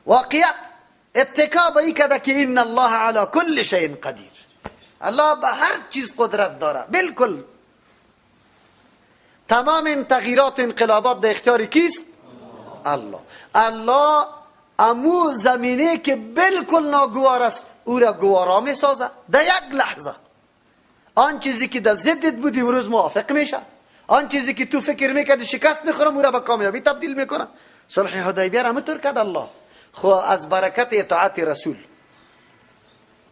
واقعیت اتکا به این کده که ان الله علی کل شیء قدیر. الله به هر چیز قدرت داره. بالکل تمام این تغییرات و انقلابات در اختیار کیست؟ الله امو زمینه که بالکل ناگوار است او را گوارا می سازه در یک لحظه. آن چیزی که در ضدت بود امروز موافق میشه. آن چیزی که تو فکر میکردی شکست میخورم او را به کامیابی تبدیل میکنه. صلح حدیبیه را همینطور کرد الله. خو از برکت اطاعت رسول،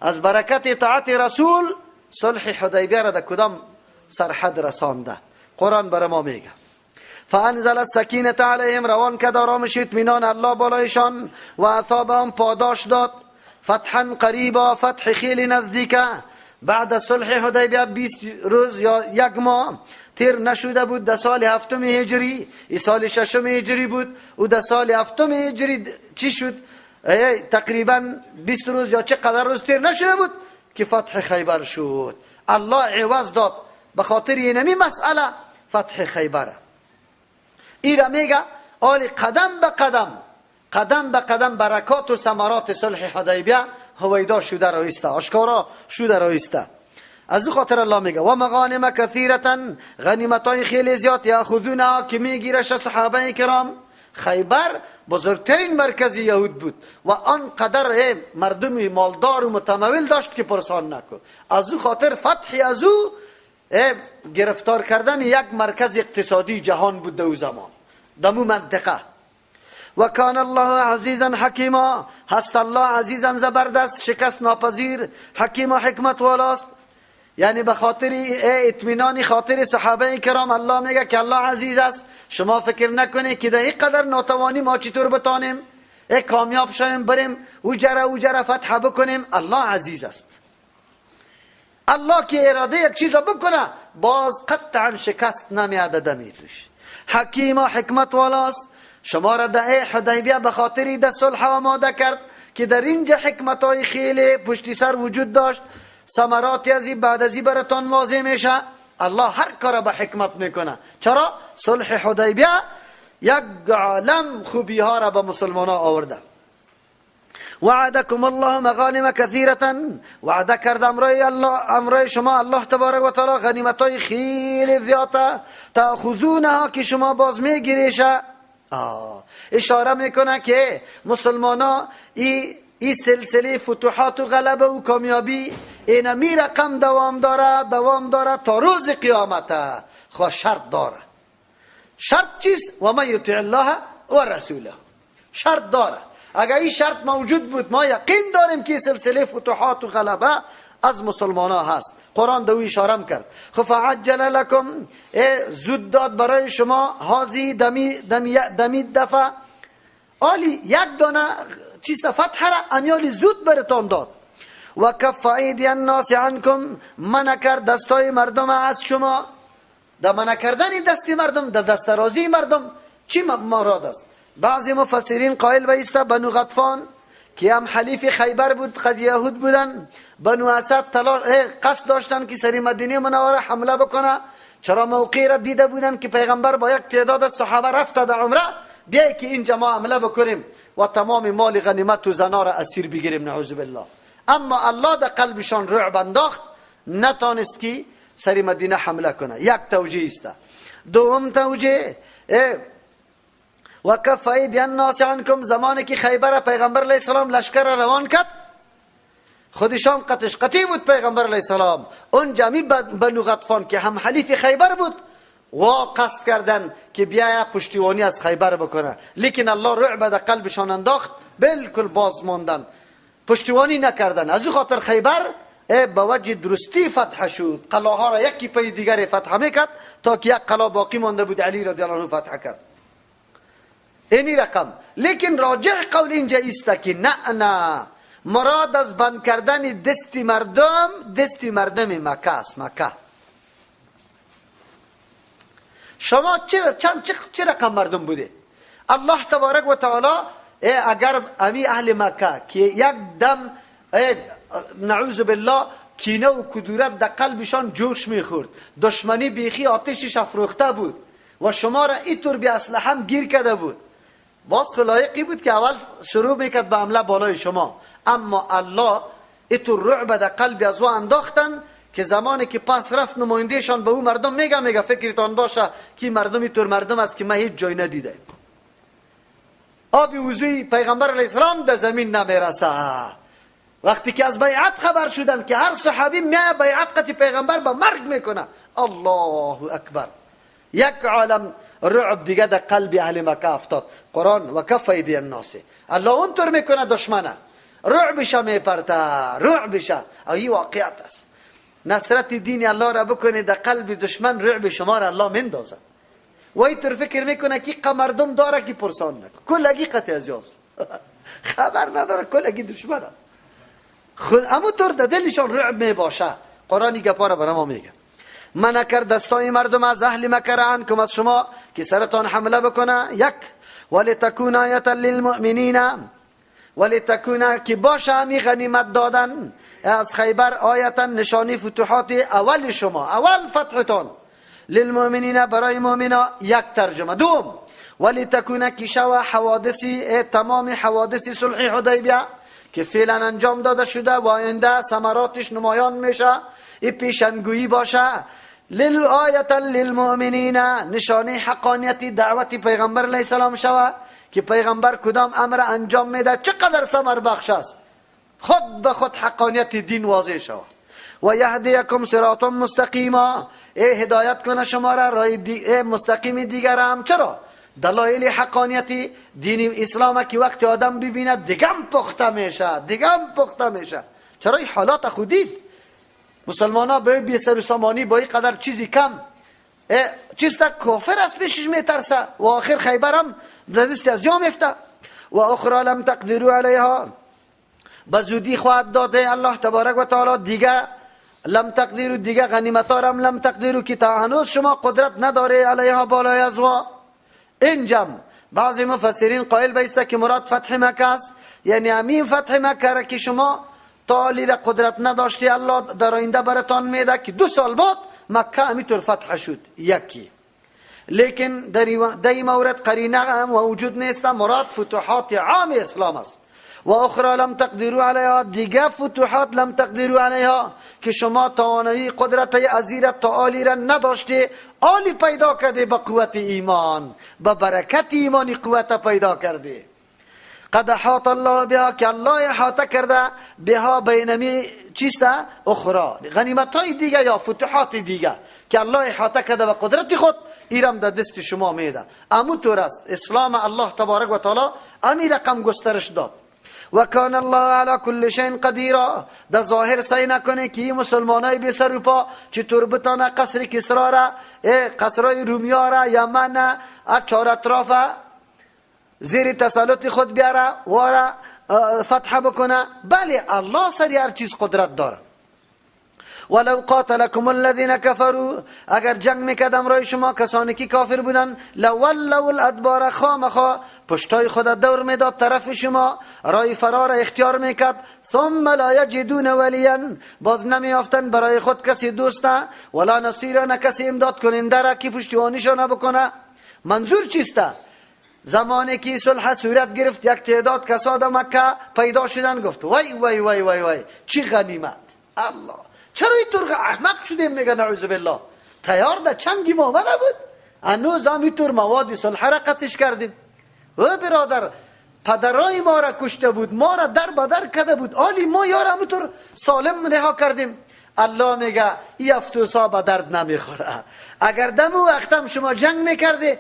از برکت اطاعت رسول صلح حدیبیه را در کدام سرحد رسانده. قرآن برای ما میگه فانزل السکینه علیهم، روان کرد آرامش اطمینان الله بالایشان، و اثابهم پاداش داد فتحا قریبا، فتح خیلی نزدیکه. بعد از صلح حدیبیه 20 روز یا یک ماه تیر نشده بود. در سال 7 هجری، این سال 6 هجری بود، و در سال 7 هجری چی شد؟ تقریبا 20 روز یا چقدر روز تیر نشده بود که فتح خیبر شد. الله عوض داد به خاطر اینمی مسئله فتح خیبر. این را میگه آلی قدم به قدم برکات و ثمرات صلح حدیبیه هویدا شده رایسته، آشکارا شده رایسته. از او خاطر الله میگه و مغانم کثیرتا، غنیمتای خیلی زیاد، یاخذونها که میگیرش صحابه کرام. خیبر بزرگترین مرکز یهود بود و آنقدر مردم مالدار و متمول داشت که پرسان نکن. از او خاطر فتح از او گرفتار کردن یک مرکز اقتصادی جهان بود در او زمان، در او منطقه. و کان الله عزیزا حکیما، هست الله عزیزا زبردست، شکست ناپذیر، حکیم و حکمت والاست. یعنی به خاطر اطمینان خاطر صحابه کرام الله میگه که الله عزیز است. شما فکر نکنید که در این قدر ناتوانی ما چطور بتانیم کامیاب شویم، بریم او جره فتح بکنیم. الله عزیز است. الله که اراده یک چیز بکنه باز قطعا شکست نمیاده دمی توش. حکیم و حکمت والاست. شما را در حدیبیه به خاطر در صلح آماده کرد که در اینجا حکمت های خیلی پشت سر وجود داشت. ثمراتی ازی بعد ازی براتون واضح میشه. الله هر کار به حکمت میکنه. چرا؟ صلح حدیبیه یک عالم خوبی ها را به مسلمان ها آورده. وعدکم الله مغانم کثیرتا، وعده کرد امرای شما الله تبارک و تعالی غنیمت های خیلی زیاده، تأخذونها که شما باز میگیریشه. اشاره میکنه که مسلمان ها این سلسله فتوحات و غلبه و کامیابی اینمی رقم دوام داره تا روز قیامت. خو شرط داره. شرط چیست؟ و من یطیع الله و رسوله. شرط داره. اگر این شرط موجود بود ما یقین داریم که سلسله فتوحات و غلبه از مسلمان ها هست. قرآن دوی اشاره کرد. فعجل لکم، زود داد برای شما هازی دمی دفع، آلی یک دانه چیست فتح را امیالی زود برتان داد. و کف ایدی الناس عنکم، منع کرد دستای مردم از شما. در منع کردن دستی مردم، در دسترازی مردم چی مراد است؟ بعضی مفسرین قائل به است بنو غطفان که هم حلیف خیبر بود، قد یهود بودن. بنو اسد قصد داشتن که سری مدینه منوره حمله بکنه. چرا موقعی را دیده بودن که پیغمبر با یک تعداد از صحابه رفته در عمره، بیایی که اینجا ما حمله بکنیم و تمام مال غنیمت و زنا را اسیر بگیریم، نعوذ بالله. اما الله در قلبشان رعب انداخت، نتانست که سری مدینه حمله کنه. یک توجیه است. دوم توجیه و کف ایدی الناس عنکم، زمانی که خیبر پیغمبر علیه السلام لشکر را روان کرد، خودشان قطعی بود پیغمبر علیه السلام. اون جمعی بنو غطفان که هم حلیف خیبر بود و قصد کردن که بیاید پشتیبانی از خیبر بکنه، لیکن الله رعب در قلبشان انداخت، بالکل باز ماندن، پشتیبانی نکردن. از او خاطر خیبر به وجه درستی فتح شد. قلاها را یکی پی دیگر فتح میکرد تا که یک قلا باقی مانده بود، علی رضی الله عنه فتح کرد. اینی رقم. لیکن راجح قول اینجا است که نه مراد از بند کردن دستی مردم مکه است. مکه شما چه رقم مردم بوده؟ الله تبارک و تعالی اگر امی اهل مکه که یک دم نعوذ بالله کینه و کدورت در قلبشان جوش میخورد، دشمنی بیخی آتشش افروخته بود و شما را اینطور بی اسلحه هم گیر کرده بود، باز خلایقی بود که اول شروع میکرد به حمله بالای شما، اما الله اینطور رعب در قلب از او انداختن که زمانی که پس رفت نمایندهشان به او مردم میگه فکرتان باشه که مردم اینطور مردم است که من هیچ جای ندیده. آبی وضوی پیغمبر علیه السلام در زمین نمیرسه. وقتی که از بیعت خبر شدن که هر صحابی میای بیعت قتی پیغمبر به مرگ میکنه، الله اکبر، یک عالم رعب دیگه در قلب اهل مکه افتاد. قرآن و کف ایدی الناس، الله اونطور میکنه دشمنه رعبش میپرته، رعبش. این واقعیت است. نصرت دین الله را بکنه در قلب دشمن، رعب شما را الله مندازه و اینطور فکر میکنه که مردم داره که پرسان نکن، کلگی قطع از یاست خبر نداره، کلگی دشمنه. اما طور در دلشان رعب می باشه. قرآنی که پاره برای ما میگه من اکر دستای مردم از اهل مکه را عنکم از شما که سرتان حمله بکنه، یک ولتکون آیتا للمؤمنین، ولتکون که باشه همی غنیمت دادن از خیبر آیتا نشانی فتوحات اول شما، اول فتحتان، للمؤمنین برای مؤمنا، یک ترجمه. دوم ولتکون که شوه حوادثی تمام حوادث صلح حدیبیه که فعلا انجام داده شده و آینده ثمراتش نمایان میشه، این پیشنگویی باشه. آیتا للمؤمنین، نشانه حقانیت دعوت پیغمبر علیه السلام شوه که پیغمبر کدام امر انجام میده چقدر ثمر بخش است، خود به خود حقانیت دین واضح شوه. و یهدیکم صراط مستقیما، هدایت کنه شما را راه مستقیم دیگر هم. چرا؟ دلایل حقانیت دین اسلام که وقتی آدم ببینه دیگم پخته میشه. چرا این حالات خودید مسلمان ها به بی سر و سامانی با این قدر چیزی کم چیستا کافر است پیشش میترسه و آخر خیبر هم دست از یام افته. و اخرى لم تقدروا علیها، بزودی خواهد داده الله تبارک و تعالی دیگه لم تقدروا، دیگه غنیمت ها هم لم تقدروا که تا هنوز شما قدرت نداره علیها بالای از وا. اینجام بعضی مفسرین قائل بیسته که مراد فتح مکه است، یعنی همین فتح مکه را که شما تالی را قدرت نداشتی الله در آینده براتان میده که 2 سال بعد مکه همینطور فتح شد یکی. لیکن در این مورد قرینه هم وجود نیست، مراد فتوحات عام اسلام است. و اخرى لم تقدروا علیها، دیگه فتوحات لم تقدروا علیها که شما توانایی قدرت ازیرت تعالی را نداشتی، آلی پیدا کرده به قوت ایمان، به برکت ایمانی قوت پیدا کرده. قد احاط الله بها، که الله احاطه کرده بها بینمی چیسته اخرى، غنیمت های دیگه یا فتوحات دیگه که الله احاطه کرده به قدرت خود، ایرم در دست شما میده. امو طور است اسلام الله تبارک و تعالی امی رقم گسترش داد. و کان الله علی کل شیء قدیر، در ظاهر سعی نکنه که این مسلمانای بی سر و پا چطور بتانه قصر کسرا را، قصرهای رومیا را، یمن چهار اطراف زیر تسلط خود بیاره و را فتح بکنه. بله الله سری هر چیز قدرت داره. ولو قاتلكم الذين كفروا، اگر جنگ میکردم رای شما کسانی که کافر بودن، لولوا الادبار، خامخا پشتای خود دور میداد طرف شما، رای فرار اختیار میکرد. ثم لا یجدون ولیا، باز نمیافتن برای خود کسی دوسته، ولا نصیرا، نه کسی امداد کننده را که پشتیبانیشان بکنه. منظور چیسته؟ زمانی که صلح صورت گرفت یک تعداد کسا در مکه پیدا شدن، گفت وای وای وای وای وای چی غنیمت. الله چرا اینطور احمق شدیم؟ میگه نعوذ بالله تیار در چنگی ما نبود، هنوز هم اینطور مواد صلح را قطعش کردیم. و برادر پدرای ما را کشته بود، ما را در بدر کرده بود، آلی ما یار همونطور سالم رها کردیم. الله میگه این افسوس ها به درد نمیخوره. اگر دم و وقتم شما جنگ میکرده،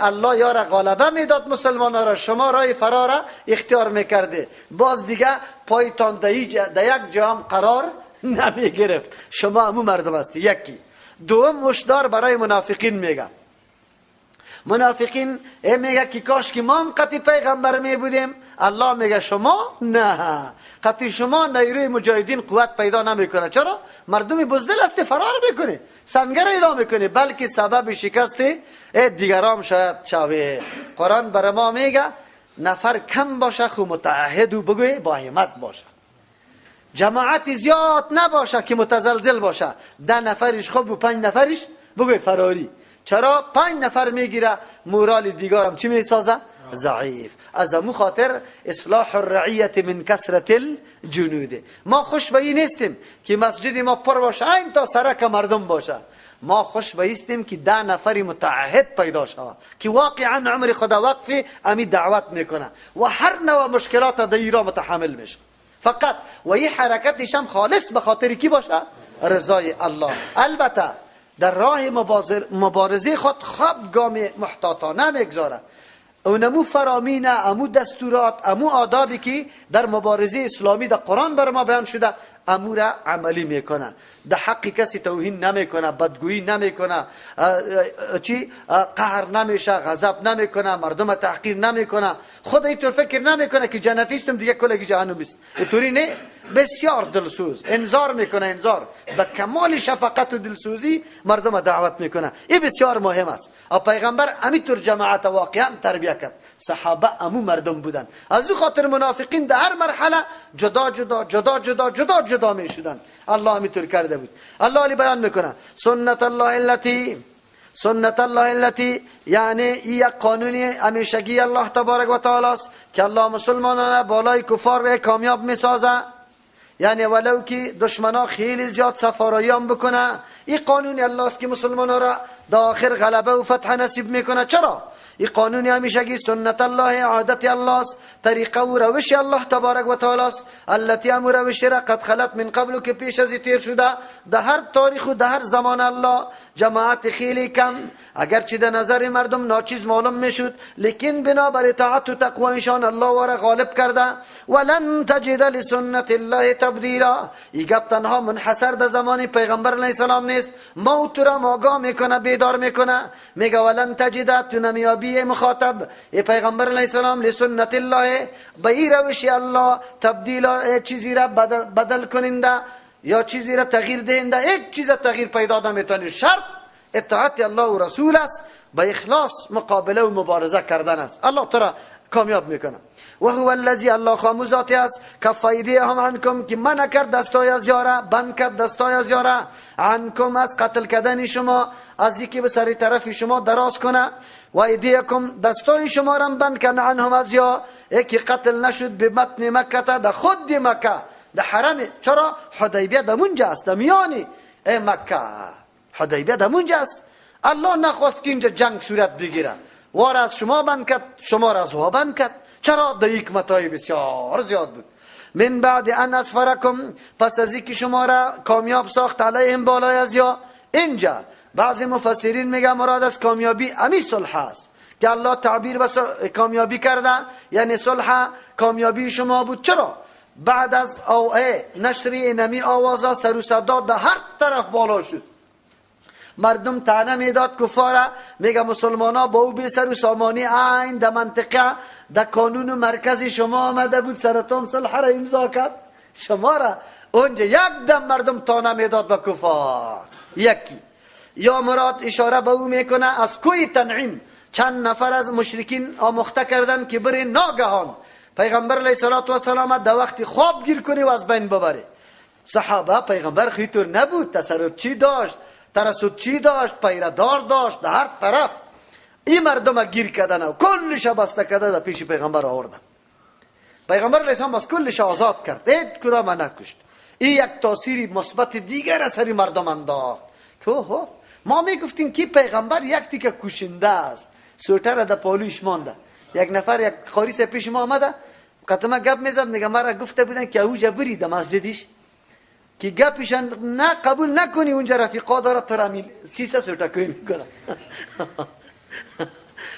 الله یار غالبه میداد مسلمان را، شما رای فرار اختیار میکرده، باز دیگه پایتان در یک جا هم قرار نمی گرفت. شما همون مردم هستی. یکی. دوم هشدار برای منافقین میگه، منافقین میگه که کاش که ما هم قطعی پیغمبر می بودیم. الله میگه شما نه، قطعی شما نیروی مجاهدین قوت پیدا نمیکنه. چرا؟ مردم بزدل است فرار میکنه، سنگر اعلام میکنه، بلکه سبب شکست دیگران شاید شوه. قرآن بر ما میگه نفر کم باشه خو متعهد و بگوی با همت باشه، جماعت زیاد نباشه که متزلزل باشه، 10 نفرش خوب و 5 نفرش بگوی فراری. چرا؟ 5 نفر میگیره مورال دیگرم چی میسازه؟ ضعیف. از امو خاطر اصلاح الرعیت من کثرت الجنود. ما خوش به این نیستیم که مسجد ما پر باشه این تا سرک مردم باشه. ما خوش به ایستیم که 10 نفری متعهد پیدا شود که واقعا عمر خدا وقفی امی دعوت میکنه و هر نوع مشکلات دیرا متحمل میشه. فقط و این حرکتش هم خالص به خاطر کی باشه؟ رضای الله. البته در راه مبارزه خود خواب گام محتاطانه میگذاره. اونمو فرامینه، امو دستورات، امو آدابی که در مبارزه اسلامی در قرآن بر ما بیان شده امو را عملی میکنه. در حق کسی توهین نمیکنه، بدگویی نمیکنه، قهر نمیشه، غضب نمیکنه، مردم تحقیر نمیکنه، خود اینطور فکر نمیکنه که جنتیستم دیگه کلگی جهنم است. اینطوری نه، بسیار دلسوز انذار میکنه، انذار به کمال شفقت و دلسوزی مردم دعوت میکنه. این بسیار مهم است. و پیغمبر همینطور جماعت واقعا تربیت کرد. صحابه امو مردم بودن. از او خاطر منافقین در هر مرحله جدا جدا جدا جدا جدا جدا میشدن. الله همینطور کرده بود. الله علی بیان میکنه سنت الله التي یعنی یک قانونی همیشگی الله تبارک و تعالی است که الله مسلمانان بالای کفار و کامیاب میسازه. یعنی ولو که دشمنا خیلی زیاد سفارایی هم بکنه، این قانون الله است که مسلمانان را در آخر غلبه و فتح نصیب میکنه. چرا؟ این قانون همیشگی سنت الله، عادت الله است، طریقه و روش الله تبارک و تعالی است. التي امر روش را قد خلت من قبل که پیش از تیر شده. در هر تاریخ و در هر زمان الله جماعت خیلی کم اگرچه در نظر مردم ناچیز معلوم میشد، لیکن بنابر اطاعت و تقوایشان الله وره غالب کرده. ولن تجد لسنت الله تبدیلا. این گپ تنها منحصر در زمان پیغمبر علیه السلام نیست. موت را آگاه میکنه، بیدار میکنه. میگه ولن تجد، تو نمیابی مخاطب ای پیغمبر علیه السلام لسنت الله، به این روش الله تبدیلا، چیزی را بدل کننده یا چیزی را تغییر دهنده. یک چیز تغییر پیدا نمیتونه. شرط اطاعت الله و رسول است، به اخلاص مقابله و مبارزه کردن است. الله تو را کامیاب میکنه. و هو الذی، الله خامو ذاتی است کف ایدیهم عنکم، که منع کرد دستای از یاره، بند کرد دستای از یاره، عنکم از قتل کردن شما، از یکی به سر طرف شما دراز کنه. و ایدیکم، دستای شما را بند کرد عنهم از یا یکی قتل نشد به متن مکه، در خود مکه، در حرم. چرا؟ حدیبیه در منجا است، در میانی مکه. حدیبیه در منجا است. الله نخواست که اینجا جنگ صورت بگیره، وار از شما بند کرد، شما را از ها بند کرد. چرا؟ در حکمت‌های بسیار زیاد بود. من بعد ان اسفرکم، پس از اینکه شما را کامیاب ساخت علیهم بالای از یا. اینجا بعضی مفسرین میگن مراد از کامیابی امی صلح است که الله تعبیر به کامیابی کرده، یعنی صلح کامیابی شما بود. چرا؟ بعد از نشر اینمی آوازا سر و صدا در هر طرف بالا شد، مردم طعنه میداد کفاره، میگه مسلمانا با او بی سر و سامانی عین در منطقه در قانون مرکز شما آمده بود سرطان صلح را امضا کرد شما را اونجا یک دم مردم طعنه میداد به کفار. یکی یا مراد اشاره به او میکنه از کوی تنعیم چند نفر از مشرکین آموخته کردن که بره ناگهان پیغمبر علیه السلام در وقت خواب گیر کنی و از بین ببره. صحابه پیغمبر خیطور نبود، تصرف چی داشت، ترسد چی داشت، پیردار داشت، در هر طرف این مردم گیر کردن و کلش بسته کرده در پیش پیغمبر آوردن. پیغمبر علیه السلام بس کلش آزاد کرد، هیچ کدام نکشت. این یک تاثیر مثبت دیگر از سری مردم انداخت که ما میگفتیم که پیغمبر یک تیکه کشنده است، سوتر در پالوش مانده. یک نفر یک خاریس پیش ما آمده قطمه گپ میزد، میگه مرا گفته بودن که اوجا بری در مسجدش که گپشان نه قبول نکنی، اونجا رفیقا داره تو را چیزا سوتکوی میکنه.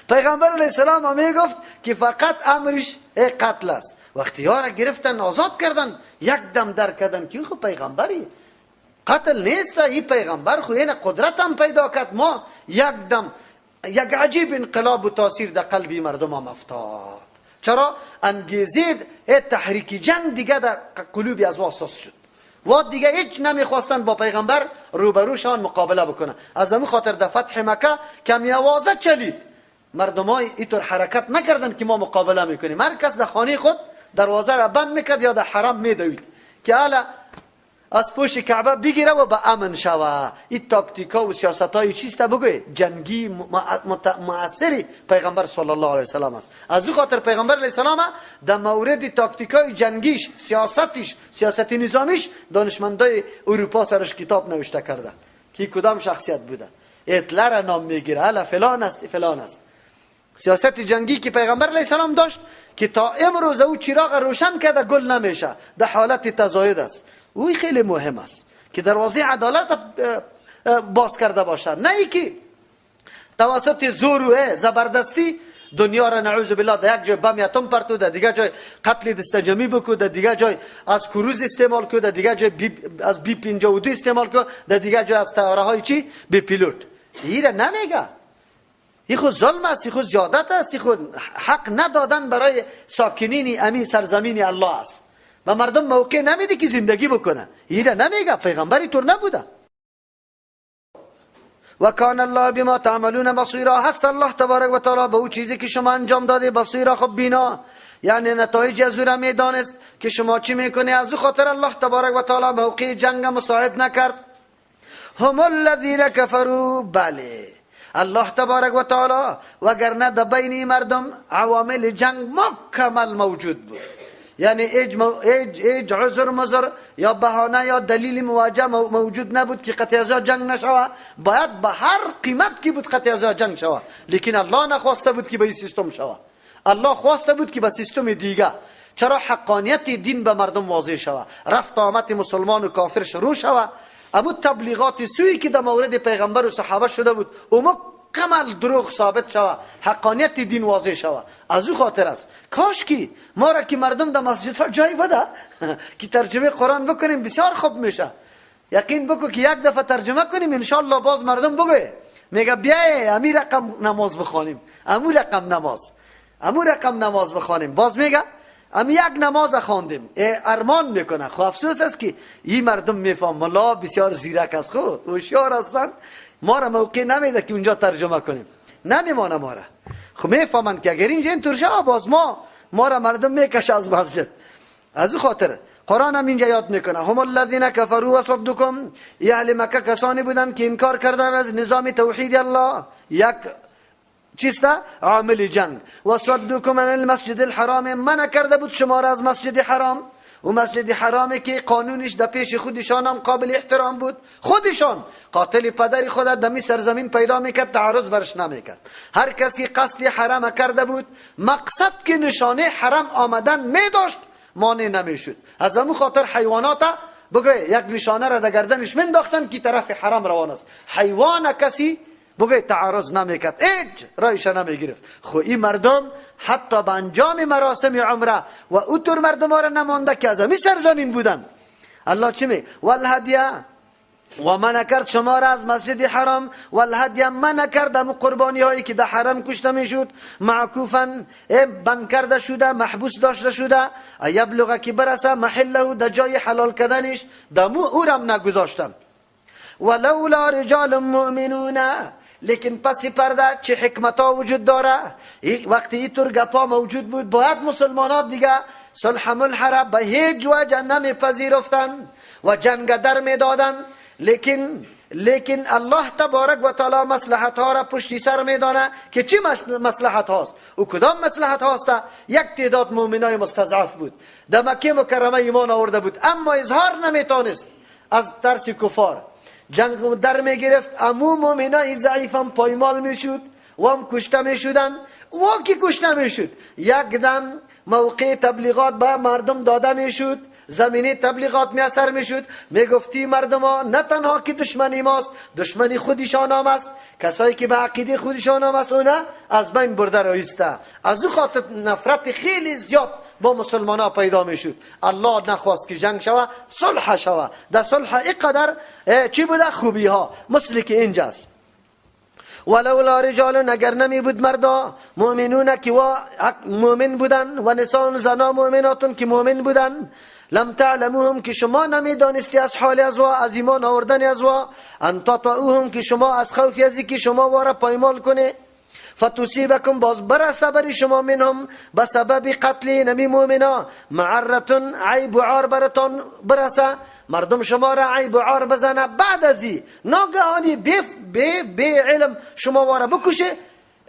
پیغمبر علیه السلام هم میگفت که فقط امرش قتل است. وقتی یارا گرفتن آزاد کردن، یک دم در کردن که خب پیغمبری قتل نیست، این پیغمبر خو این قدرت هم پیدا کرد. ما یک دم یک عجیب انقلاب و تاثیر در قلبی مردم هم افتاد. چرا؟ انگیزه تحریک جنگ دیگه در قلوبی از واساس شد و دیگه هیچ نمیخواستن با پیغمبر روبروشان مقابله بکنن. از همون خاطر در فتح مکه کمی آوازه چلید، مردم های اینطور حرکت نکردن که ما مقابله میکنیم. هر کس در خانه خود دروازه را بند میکرد یا در حرم میدوید که حالا از پشت کعبه بگیره و به امن شوه. این تاکتیکا و سیاست های چیست بگوی جنگی مؤثری پیغمبر صلی الله علیه وسلم است. از او خاطر پیغمبر علیه السلام در مورد تاکتیکای جنگیش، سیاستش، سیاست نظامیش دانشمندای اروپا سرش کتاب نوشته کرده که کدام شخصیت بوده. هیتلر نام میگیره، الا فلان است فلان است. سیاست جنگی که پیغمبر علیه السلام داشت که تا امروز او چراغ روشن کرده گل نمیشه، در حالت تزاید است. او خیلی مهم است که دروازه عدالت باز کرده باشد، نه ای که توسط زور و زبردستی دنیا را نعوذ بالله در یک جای بم اتم پرتو، در دیگه جای قتل دستجمی بکو، در دیگه جای از کروز استعمال کو، در دیگه جای از بی 52 استعمال کو، در دیگه جای از طیاره های چی بی پیلوت. این را نمیگه، این خود ظلم است، این خود زیادت است، این خود حق ندادن برای ساکنین امین سرزمین الله است. و مردم موقع نمیده که زندگی بکنه. این را نمیگه، پیغمبری طور نبوده. و کان الله بما تعملون بصیرا، هست الله تبارک و تعالی به او چیزی که شما انجام داده بصیرا، خب بینا، یعنی نتایج از او را میدانست که شما چی میکنی. از او خاطر الله تبارک و تعالی موقع جنگ مساعد نکرد. هم الذین کفروا، بله الله تبارک و تعالی وگرنه در بین مردم عوامل جنگ مکمل موجود بود، یعنی هیچ عذر مزر یا بهانه یا دلیل مواجه موجود نبود که قطع از جنگ نشوه. باید به هر قیمت که بود قطع از جنگ شوه، لیکن الله نخواسته بود که به این سیستم شوه. الله خواسته بود که به سیستم دیگه. چرا؟ حقانیت دین به مردم واضح شوه، رفت آمد مسلمان و کافر شروع شوه. اما تبلیغات سوی که در مورد پیغمبر و صحابه شده بود اما کمال دروغ ثابت شوه، حقانیت دین واضح شوه. از او خاطر است کاش که ما را که مردم در مسجد ها جای بده که ترجمه قرآن بکنیم بسیار خوب میشه. یقین بکو که یک دفعه ترجمه کنیم انشالله باز مردم بگوه میگه بیای امی رقم نماز بخوانیم، امو رقم نماز بخوانیم. باز میگه امی یک نماز خواندیم، ارمان میکنه. خب افسوس است که این مردم میفهم ملا بسیار زیرک است، خود هوشیار هستند، ما را موقع نمیده که اونجا ترجمه کنیم، نمیمانه ما را. خب میفهمن که اگر اینجا اینطور شد باز ما را مردم میکشه از مسجد. از او خاطر قرآن هم اینجا یاد میکنه هم الذین کفروا و صدکم، اهل مکه کسانی بودن که انکار کردن از نظام توحید الله، یک چیسته عامل جنگ. و صدکم عن المسجد الحرام، منع کرده بود شما را از مسجد حرام. و مسجد حرامی که قانونش در پیش خودشان هم قابل احترام بود. خودشان قاتل پدری خود دمی سرزمین پیدا میکرد، تعرض برش نمیکرد. هر کسی قصد حرم کرده بود، مقصد که نشانه حرم آمدن میداشت، مانع نمیشد. از همون خاطر حیوانات بگوی یک نشانه را در گردنش منداختن که طرف حرم روان است. حیوان کسی بگوی تعرض نمیکرد، هیچ رایش نمیگرفت. خو این مردم حتی به انجام مراسم عمره و اوتر مردم ها را نمانده که از همی سرزمین بودن. الله چی می؟ والهدیه، و من کرد شما را از مسجد حرام، والهدیه من کرد هم قربانی هایی که در حرم کشته می شد، معکوفا بند کرده شده، محبوس داشته شده، یبلغه که برسه محله در جای حلال کردنش، دمو او را نگذاشتن. ولولا رجال مؤمنون، لیکن پس پرده چه حکمت ها وجود داره. وقتی این طور گپا موجود بود باید مسلمانات دیگه صلح ملحره به هیچ وجه نمیپذیرفتن و جنگ در میدادن. لیکن الله تبارک و تعالی مصلحت ها را پشتی سر میدانه که چی مصلحت هاست و کدام مصلحت هاست. یک تعداد مؤمنای مستضعف بود، در مکه مکرمه ایمان آورده بود، اما اظهار نمیتونست از ترس کفار. جنگ در می گرفت، امو مومنای ضعیفم پایمال می شد و هم کشته می شدن. و کی کشته می شد؟ یک دم موقع تبلیغات به مردم داده می شد، زمینه تبلیغات میسر می شد، می گفتی مردم ها نه تنها که دشمنی ماست، دشمنی خودشان هم است، کسایی که به عقیده خودشان هم است اونا از بین برده رایسته. از او خاطر نفرت خیلی زیاد با مسلمان ها پیدا می شد. الله نخواست که جنگ شوه، صلح شوه. در صلح اینقدر چی بوده؟ خوبی ها مثل که اینجاست. ولولا رجال، اگر نمی بود مردا مؤمنون که مؤمن بودن و نسان زنا مؤمناتون که مؤمن بودن، لم تعلموهم که شما نمی دانستی از حال از از ایمان آوردن از ان تطعوهم که شما از خوف از که شما واره پایمال کنه، فتصيبكم باز برسه بر شما منهم به سبب قتل نمی مؤمنا معرتون عیب و عار برتان برسه، مردم شما را عیب و عار بزنه، بعد ازی ناگهانی بی علم شما واره بکشه،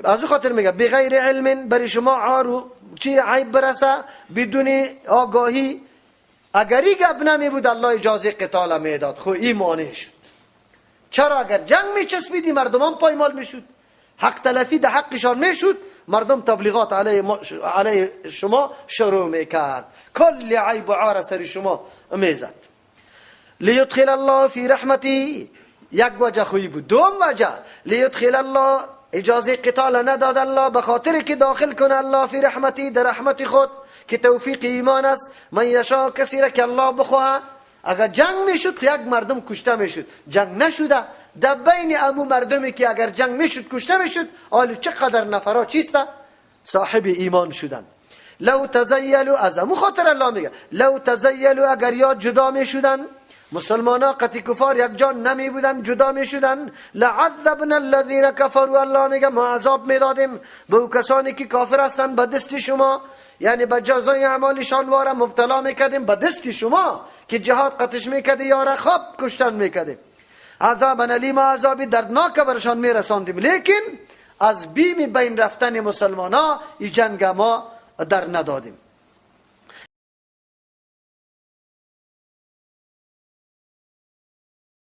از او خاطر میگه بغیر علم بر شما عار و چی عیب برسه بدون آگاهی. اگری گپ نمی بود الله اجازه قتال میداد، خو ایمانه شد. چرا؟ اگر جنگ میچسبیدی مردمان پایمال میشد، حق تلفی ده حقشان میشد، مردم تبلیغات علیه شما شروع میکرد، کل عیب و عار سر شما میزد. لیدخل الله فی رحمتی، یک وجه خوی بود. دوم وجه لیدخل الله، اجازه قتال نداد الله به خاطر که داخل کنه الله فی رحمتی، در رحمت خود که توفیق ایمان است، من یشا کسی را که الله بخواه. اگر جنگ میشد یک مردم کشته میشد، جنگ نشده در بین امو مردمی که اگر جنگ میشد کشته میشد، آلی چقدر نفرها چیسته صاحب ایمان شدن. لو تزیلوا، از امو خاطر الله میگه لو تزیلوا، اگر یا جدا میشدن مسلمانا قطعی کفار یک جان نمی بودن، جدا می شدن، لعذبنا الذین کفروا، الله میگه ما عذاب میدادیم به او کسانی که کافر هستند به دست شما، یعنی به جزای اعمالشان واره مبتلا میکردیم به دست شما که جهاد قتش میکردی یا را خواب کشتن میکردیم، عذابا الیم، عذابی دردناک برشان میرساندیم، لیکن از بیم بین رفتن مسلمانا این جنگ ما در ندادیم.